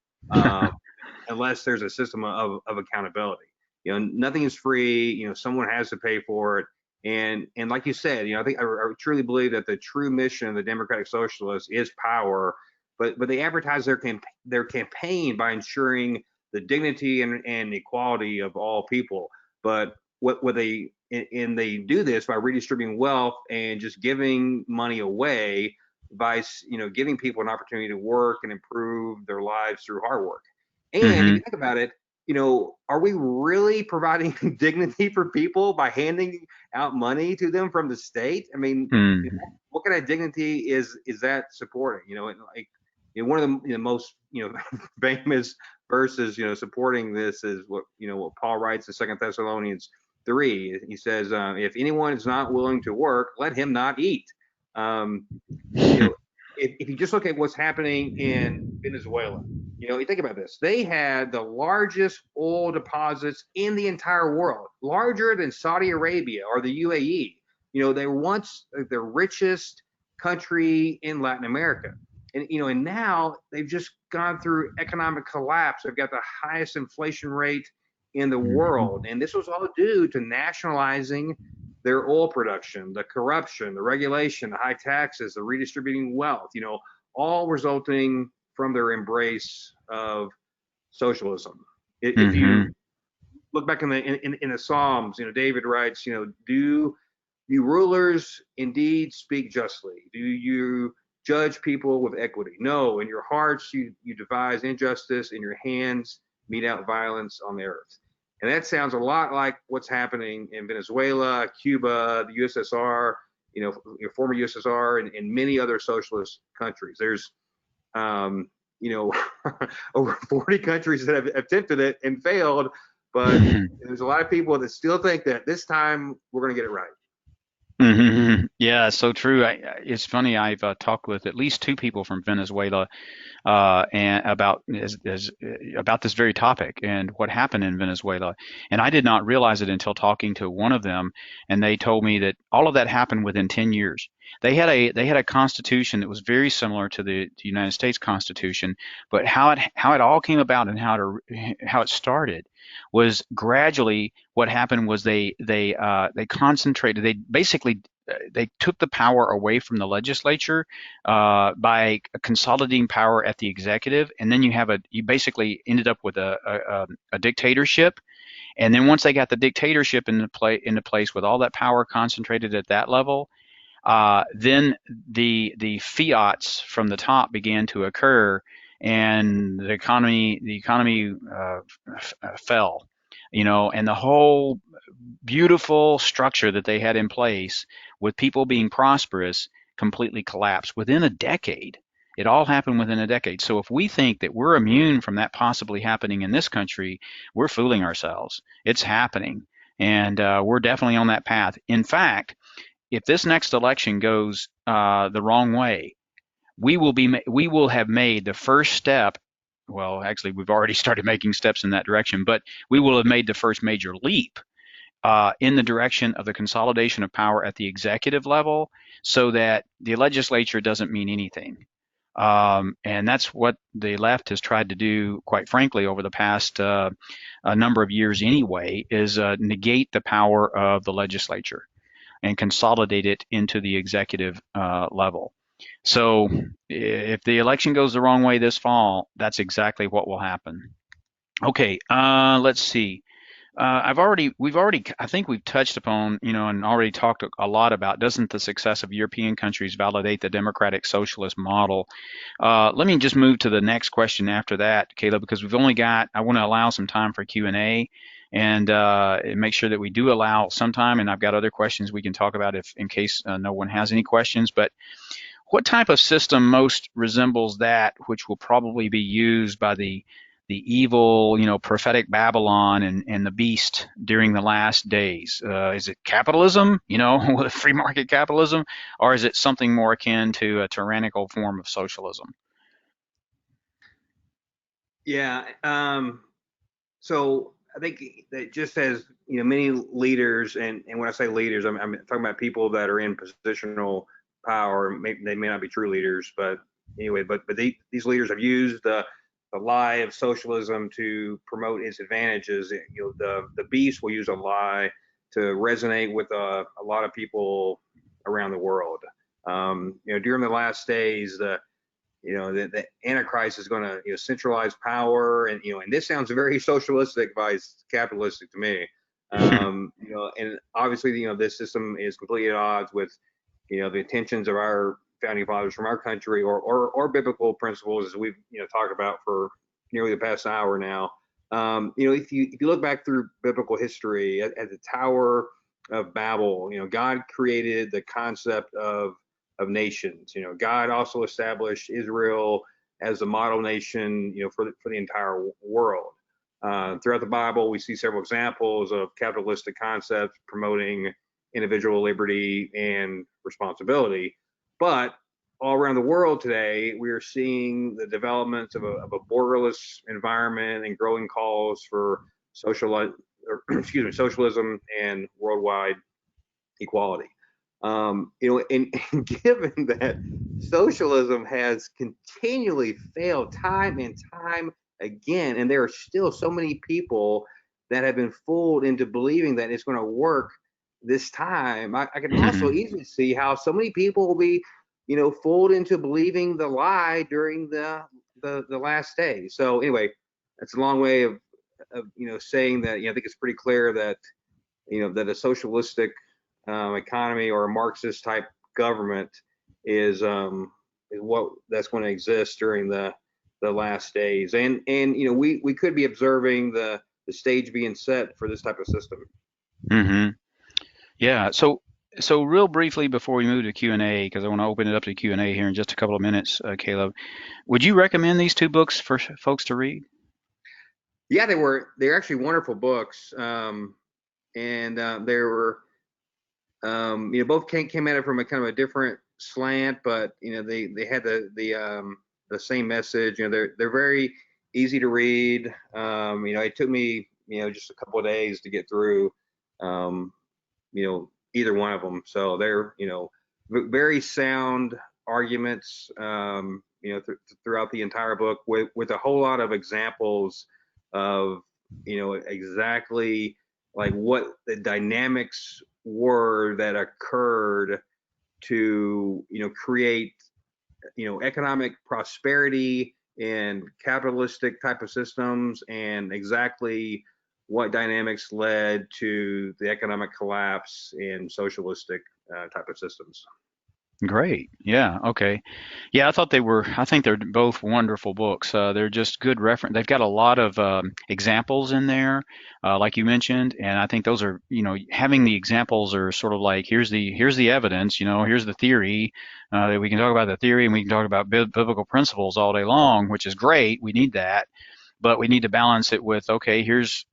unless there's a system of accountability. Nothing is free. Someone has to pay for it. And like you said, I think I truly believe that the true mission of the Democratic Socialists is power, but they advertise their campaign by ensuring the dignity and equality of all people. But what they do this by redistributing wealth and just giving money away by giving people an opportunity to work and improve their lives through hard work. And if you think about it, are we really providing dignity for people by handing out money to them from the state? I mean, what kind of dignity is that supporting? One of the most famous verses supporting this is what Paul writes in 2 Thessalonians 3. He says, if anyone is not willing to work, let him not eat. If you just look at what's happening in Venezuela, you think about this. They had the largest oil deposits in the entire world, larger than Saudi Arabia or the UAE. They were once the richest country in Latin America. And now they've just gone through economic collapse. They've got the highest inflation rate in the world. And this was all due to nationalizing their oil production, the corruption, the regulation, the high taxes, the redistributing wealth, all resulting from their embrace of socialism. If you look back in the Psalms, David writes, do you rulers indeed speak justly? Do you judge people with equity? No, in your hearts you devise injustice, in your hands mete out violence on the earth. And that sounds a lot like what's happening in Venezuela, Cuba, the USSR, former USSR, and many other socialist countries. There's, over 40 countries that have attempted it and failed, but there's a lot of people that still think that this time we're going to get it right. Yeah, so true. It's funny. I've talked with at least two people from Venezuela, and about this very topic and what happened in Venezuela. And I did not realize it until talking to one of them, and they told me that all of that happened within 10 years. They had a constitution that was very similar to the United States Constitution, but how it all came about and how it started was gradually. What happened was they concentrated. They basically they took the power away from the legislature, by consolidating power at the executive, and then you basically ended up with a dictatorship. And then once they got the dictatorship into place with all that power concentrated at that level, then the fiats from the top began to occur, and the economy fell. and the whole beautiful structure that they had in place with people being prosperous completely collapsed within a decade. It all happened within a decade. So if we think that we're immune from that possibly happening in this country, we're fooling ourselves. It's happening. And we're definitely on that path. In fact, if this next election goes the wrong way, we will have made the first step. Well, actually, we've already started making steps in that direction, but we will have made the first major leap in the direction of the consolidation of power at the executive level, so that the legislature doesn't mean anything. And that's what the left has tried to do, quite frankly, over the past a number of years anyway, is negate the power of the legislature and consolidate it into the executive level. So if the election goes the wrong way this fall, that's exactly what will happen. Okay, let's see. I think we've touched upon, and already talked a lot about, doesn't the success of European countries validate the democratic socialist model? Let me just move to the next question after that, Caleb, because I want to allow some time for Q&A and make sure that we do allow some time. And I've got other questions we can talk about in case no one has any questions. But what type of system most resembles that which will probably be used by the evil, prophetic Babylon and the beast during the last days? Is it capitalism, free market capitalism, or is it something more akin to a tyrannical form of socialism? Yeah. So I think that just as many leaders, and when I say leaders, I'm talking about people that are in positional power. They may not be true leaders, but anyway, but these leaders have used the lie of socialism to promote its advantages. The beast will use a lie to resonate with a lot of people around the world. During the last days, the Antichrist is going to centralize power, and this sounds very socialistic by capitalistic to me. And obviously, this system is completely at odds with the intentions of our founding fathers from our country, or biblical principles, as we've talked about for nearly the past hour now. If you look back through biblical history at the Tower of Babel, God created the concept of nations. God also established Israel as the model nation, for the entire world. Throughout the Bible, we see several examples of capitalistic concepts promoting individual liberty and responsibility. But all around the world today, we are seeing the developments of a borderless environment and growing calls for socialism and worldwide equality. And given that socialism has continually failed time and time again, and there are still so many people that have been fooled into believing that it's going to work this time, I can also easily see how so many people will be, fooled into believing the lie during the last day. So anyway, that's a long way of saying that. I think it's pretty clear that that a socialistic economy or a Marxist type government is what that's going to exist during the last days, and we could be observing the stage being set for this type of system. Mm-hmm. Yeah. So real briefly before we move to Q&A, because I want to open it up to Q&A here in just a couple of minutes, Caleb, would you recommend these two books for folks to read? Yeah, they're actually wonderful books, and they were both came at it from a kind of a different slant, but they had the same message. They're very easy to read. It took me just a couple of days to get through either one of them. So they're very sound arguments throughout the entire book, with a whole lot of examples of exactly like what the dynamics were that occurred to create economic prosperity and capitalistic type of systems, and exactly what dynamics led to the economic collapse in socialistic type of systems. Great. Yeah. Okay. Yeah, I think they're both wonderful books. They're just good reference. They've got a lot of examples in there, like you mentioned, and I think those are, having the examples are sort of like, here's the evidence, here's the theory. We can talk about the theory and we can talk about biblical principles all day long, which is great. We need that, but we need to balance it with, okay, here's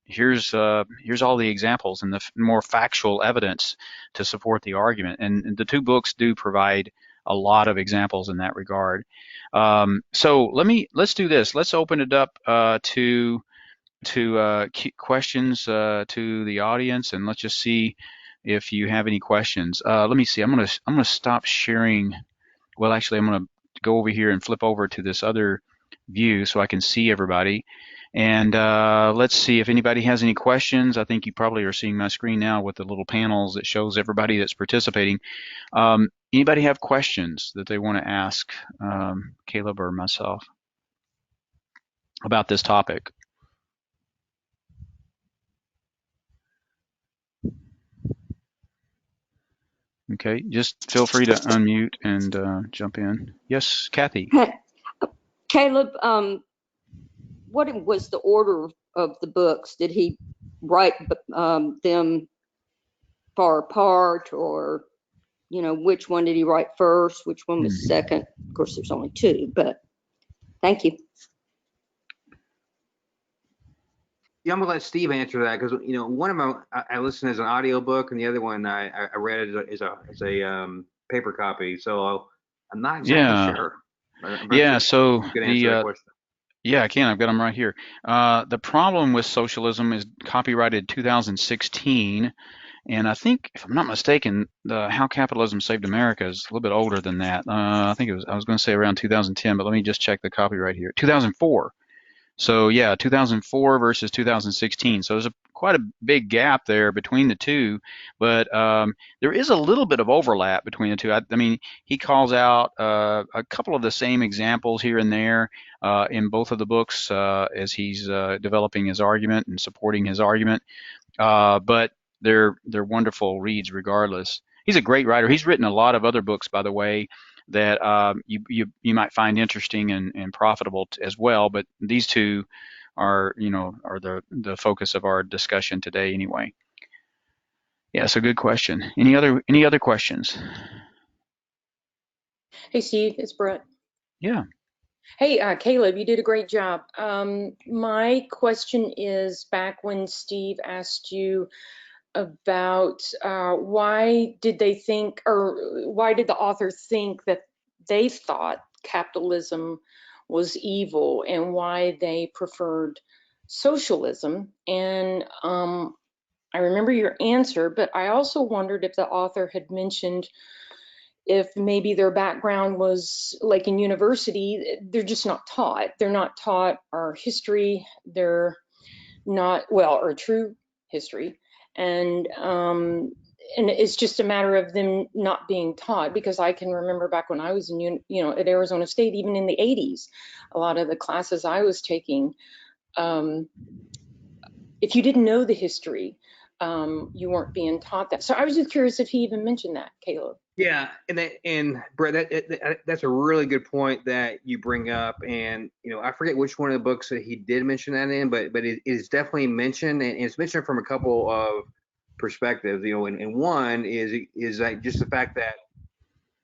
all the examples and the more factual evidence to support the argument. And the two books do provide a lot of examples in that regard. So let's do this. Let's open it up to questions to the audience, and let's just see if you have any questions. Let me see. I'm gonna stop sharing. Well, actually, I'm gonna go over here and flip over to this other view so I can see everybody. And let's see if anybody has any questions. I think you probably are seeing my screen now with the little panels that shows everybody that's participating. Anybody have questions that they want to ask Caleb or myself about this topic? Okay, just feel free to unmute and jump in. Yes, Kathy. Caleb, what was the order of the books? Did he write them far apart, or which one did he write first? Which one was second? Of course, there's only two, but thank you. Yeah, I'm gonna let Steve answer that because one of them I listened as an audio book, and the other one I read as a paper copy. So I'm not exactly sure. Yeah. So you can answer that question. Yeah, I can. I've got them right here. The problem with socialism is copyrighted 2016, and I think, if I'm not mistaken, the How Capitalism Saved America is a little bit older than that. I think I was going to say around 2010, but let me just check the copyright here. 2004. So yeah, 2004 versus 2016. So there's quite a big gap there between the two, but there is a little bit of overlap between the two. I mean, he calls out a couple of the same examples here and there in both of the books as he's developing his argument and supporting his argument, but they're wonderful reads regardless. He's a great writer. He's written a lot of other books, by the way, that you might find interesting and profitable as well. But these two are the focus of our discussion today anyway. Yeah, so good question. Any other questions? Hey Steve, it's Brett. Yeah. Hey Caleb, you did a great job. My question is, back when Steve asked you about why did they think, or why did the author think that they thought capitalism was evil and why they preferred socialism? And I remember your answer, but I also wondered if the author had mentioned if maybe their background was like in university, they're just not taught. They're not taught our history. They're not, well, or true history. And it's just a matter of them not being taught, because I can remember back when I was at Arizona State, even in the 80s, a lot of the classes I was taking, if you didn't know the history, you weren't being taught that. So I was just curious if he even mentioned that, Caleb. Yeah, and Brett, that's a really good point that you bring up, and I forget which one of the books that he did mention that in, but it is definitely mentioned, and it's mentioned from a couple of perspectives. And one is like just the fact that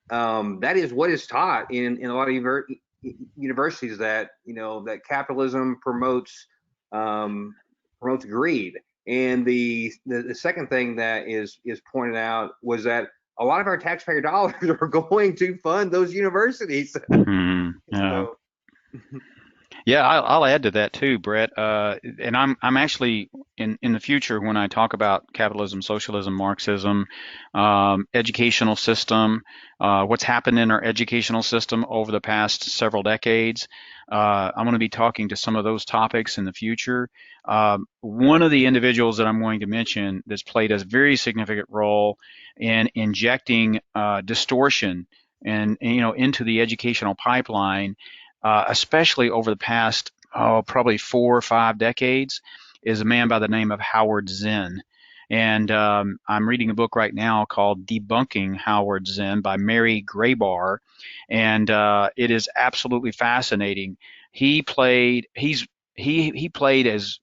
that is what is taught in a lot of universities, that that capitalism promotes greed. And the second thing that is pointed out was that a lot of our taxpayer dollars are going to fund those universities. Yeah. So. Yeah, I'll add to that too, Brett. And I'm actually in the future, when I talk about capitalism, socialism, Marxism, educational system, what's happened in our educational system over the past several decades. I'm going to be talking to some of those topics in the future. One of the individuals that I'm going to mention that's played a very significant role in injecting distortion and into the educational pipeline, especially over the past probably 4 or 5 decades, is a man by the name of Howard Zinn. And I'm reading a book right now called Debunking Howard Zinn by Mary Grabar, and it is absolutely fascinating. He played as,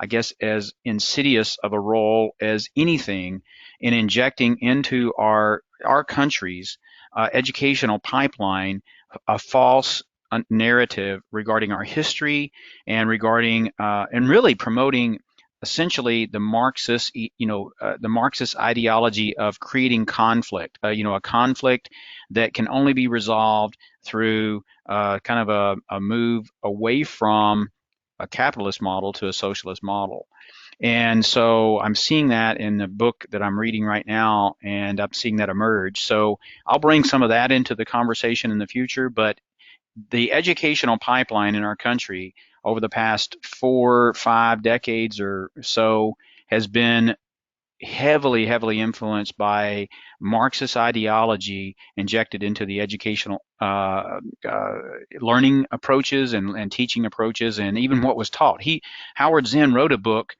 I guess, as insidious of a role as anything in injecting into our country's educational pipeline a false narrative regarding our history and regarding and really promoting essentially the Marxist, the Marxist ideology of creating conflict, a conflict that can only be resolved through kind of a move away from a capitalist model to a socialist model. And so I'm seeing that in the book that I'm reading right now, and I'm seeing that emerge. So I'll bring some of that into the conversation in the future, but the educational pipeline in our country over the past 4 or 5 decades or so has been heavily influenced by Marxist ideology injected into the educational learning approaches and teaching approaches, and even what was taught. Howard Zinn wrote a book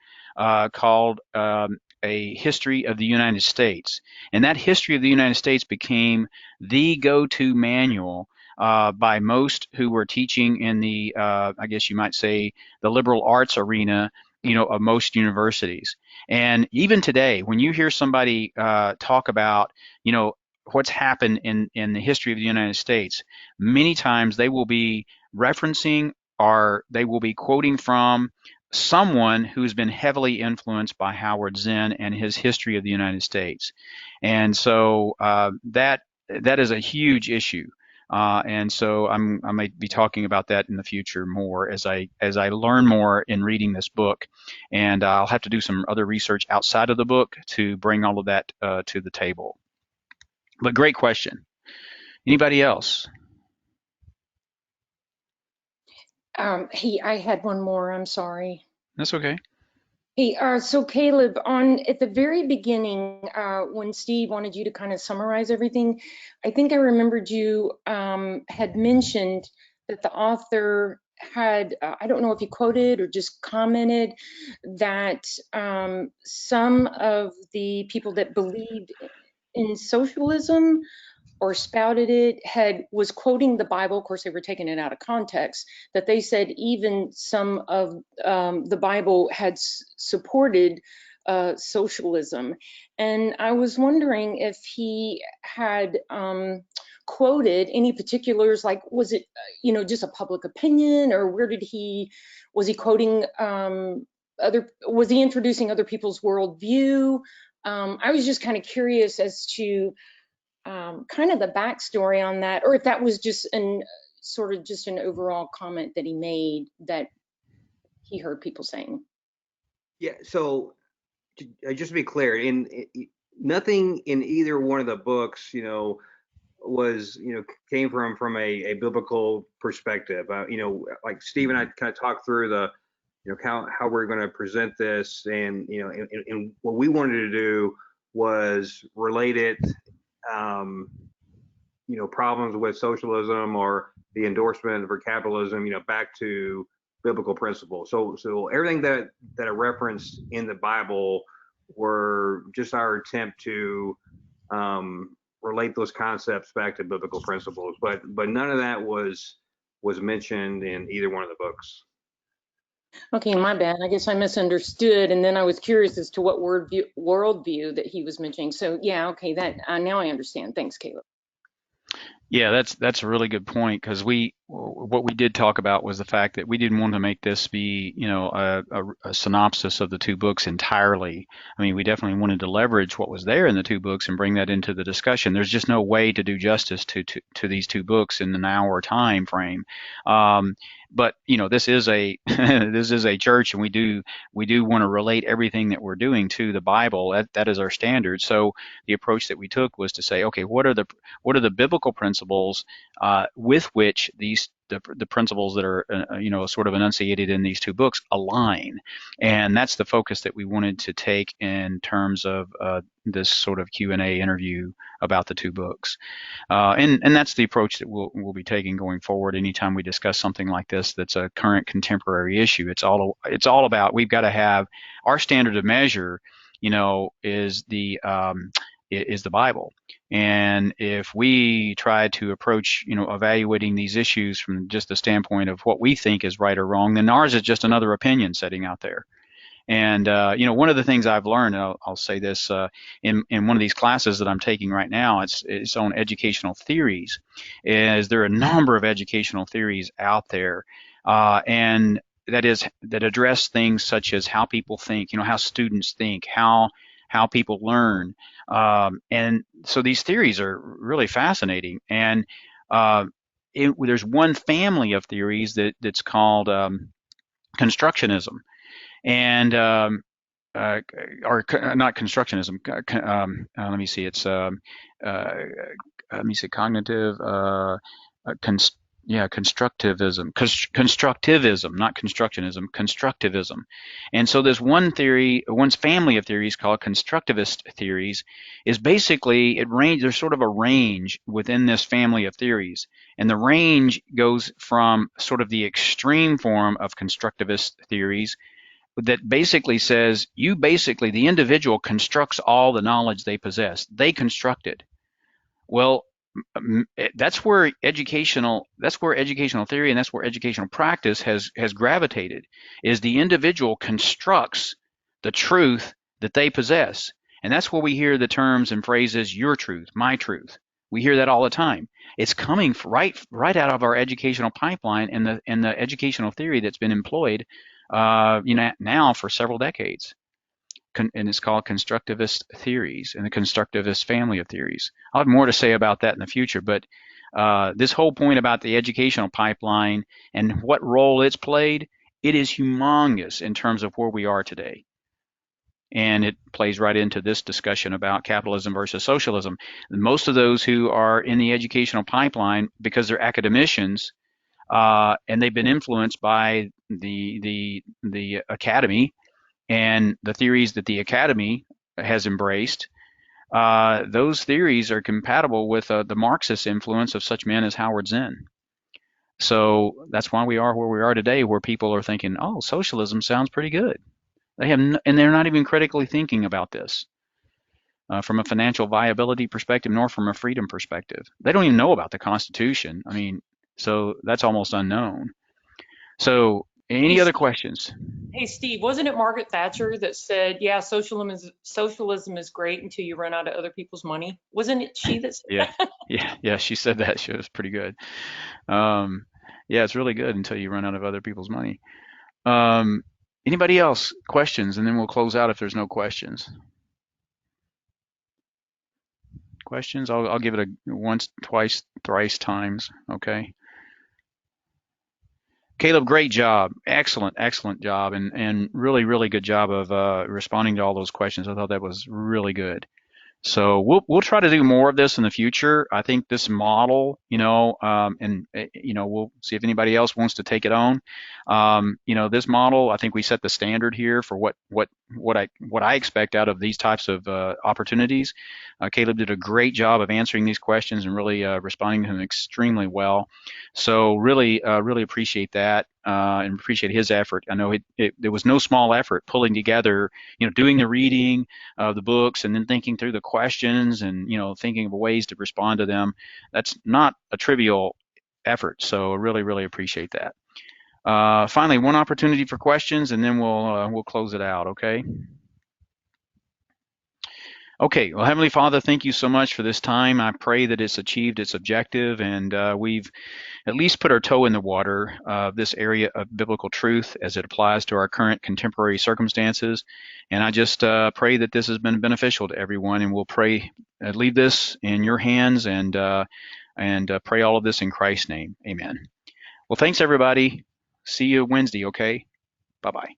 called A History of the United States, and that History of the United States became the go-to manual by most who were teaching in the, I guess you might say, the liberal arts arena, of most universities. And even today, when you hear somebody talk about, what's happened in the history of the United States, many times they will be referencing or they will be quoting from someone who's been heavily influenced by Howard Zinn and his History of the United States. And so that is a huge issue. And so I might be talking about that in the future more as I learn more in reading this book, and I'll have to do some other research outside of the book to bring all of that to the table. But great question. Anybody else? Hey, I had one more. I'm sorry. That's okay. Hey, so Caleb, at the very beginning, when Steve wanted you to kind of summarize everything, I think I remembered you had mentioned that the author had, I don't know if he quoted or just commented that some of the people that believed in socialism or spouted it was quoting the Bible. Of course, they were taking it out of context, that they said even some of the Bible had supported socialism. And I was wondering if he had quoted any particulars, like was it, just a public opinion, or was he quoting was he introducing other people's worldview? I was just kind of curious as to kind of the backstory on that, or if that was just an overall comment that he made that he heard people saying. Yeah. So just to be clear, nothing in either one of the books, was, came from a biblical perspective. Like Steve and I kind of talked through the, how we're going to present this, and and what we wanted to do was relate it, problems with socialism or the endorsement for capitalism, back to biblical principles. So everything that I referenced in the Bible were just our attempt to relate those concepts back to biblical principles, but none of that was mentioned in either one of the books. Okay, my bad. I guess I misunderstood, and then I was curious as to what worldview that he was mentioning. So yeah, okay, that now I understand. Thanks, Caleb. Yeah, that's a really good point, because what we did talk about was the fact that we didn't want to make this be, a synopsis of the two books entirely. I mean, we definitely wanted to leverage what was there in the two books and bring that into the discussion. There's just no way to do justice to these two books in an hour time frame. But this is a this is a church, and we do want to relate everything that we're doing to the Bible. That is our standard. So the approach that we took was to say, okay, what are the biblical principles with which the principles that are sort of enunciated in these two books align, and that's the focus that we wanted to take in terms of this sort of Q&A interview about the two books, and that's the approach that we'll be taking going forward. Anytime we discuss something like this, that's a current contemporary issue, it's all about, we've got to have our standard of measure is the Bible. And if we try to approach, evaluating these issues from just the standpoint of what we think is right or wrong, then ours is just another opinion sitting out there. And one of the things I've learned, and I'll say this in one of these classes that I'm taking right now, it's on educational theories, is there are a number of educational theories out there, and that address things such as how people think, how students think, how people learn, and so these theories are really fascinating. And there's one family of theories that's called constructionism. And or not constructionism. Let me see. It's let me see. Cognitive. Constructivism. Constructivism, not constructionism. Constructivism. And so this one family of theories called constructivist theories is basically there's sort of a range within this family of theories, and the range goes from sort of the extreme form of constructivist theories that basically says the individual constructs all the knowledge they possess. They construct it. Well, that's where educational theory and that's where educational practice has gravitated, is the individual constructs the truth that they possess. And that's where we hear the terms and phrases, your truth, my truth. We hear that all the time. It's coming right out of our educational pipeline and the educational theory that's been employed now for several decades, and it's called constructivist theories and the constructivist family of theories. I'll have more to say about that in the future, but this whole point about the educational pipeline and what role it's played, it is humongous in terms of where we are today. And it plays right into this discussion about capitalism versus socialism. Most of those who are in the educational pipeline, because they're academicians, and they've been influenced by the academy and the theories that the academy has embraced. Those theories are compatible with the Marxist influence of such men as Howard Zinn. So that's why we are where we are today, where people are thinking, oh, socialism sounds pretty good. And they're not even critically thinking about this from a financial viability perspective, nor from a freedom perspective. They don't even know about the Constitution. I mean, so that's almost unknown. So any other questions? Hey, Steve, wasn't it Margaret Thatcher that said, yeah, socialism is great until you run out of other people's money? Wasn't it she that said that? Yeah, she said that. She was pretty good. Yeah, it's really good until you run out of other people's money. Anybody else? Questions? And then we'll close out if there's no questions. Questions? I'll give it a once, twice, thrice times. Okay. Caleb, great job. Excellent job. And really, really good job of responding to all those questions. I thought that was really good. So we'll try to do more of this in the future. I think this model, and we'll see if anybody else wants to take it on. This model, I think we set the standard here for what I expect out of these types of opportunities. Caleb did a great job of answering these questions and really responding to them extremely well. So really appreciate that and appreciate his effort. I know there was no small effort pulling together, doing the reading of the books and then thinking through the questions and thinking of ways to respond to them. That's not a trivial effort. So really appreciate that. Finally, one opportunity for questions, and then we'll close it out. Okay. Okay, well, Heavenly Father, thank you so much for this time. I pray that it's achieved its objective, and we've at least put our toe in the water of this area of biblical truth as it applies to our current contemporary circumstances. And I just pray that this has been beneficial to everyone, and we'll leave this in your hands and pray all of this in Christ's name. Amen. Well, thanks, everybody. See you Wednesday, okay? Bye-bye.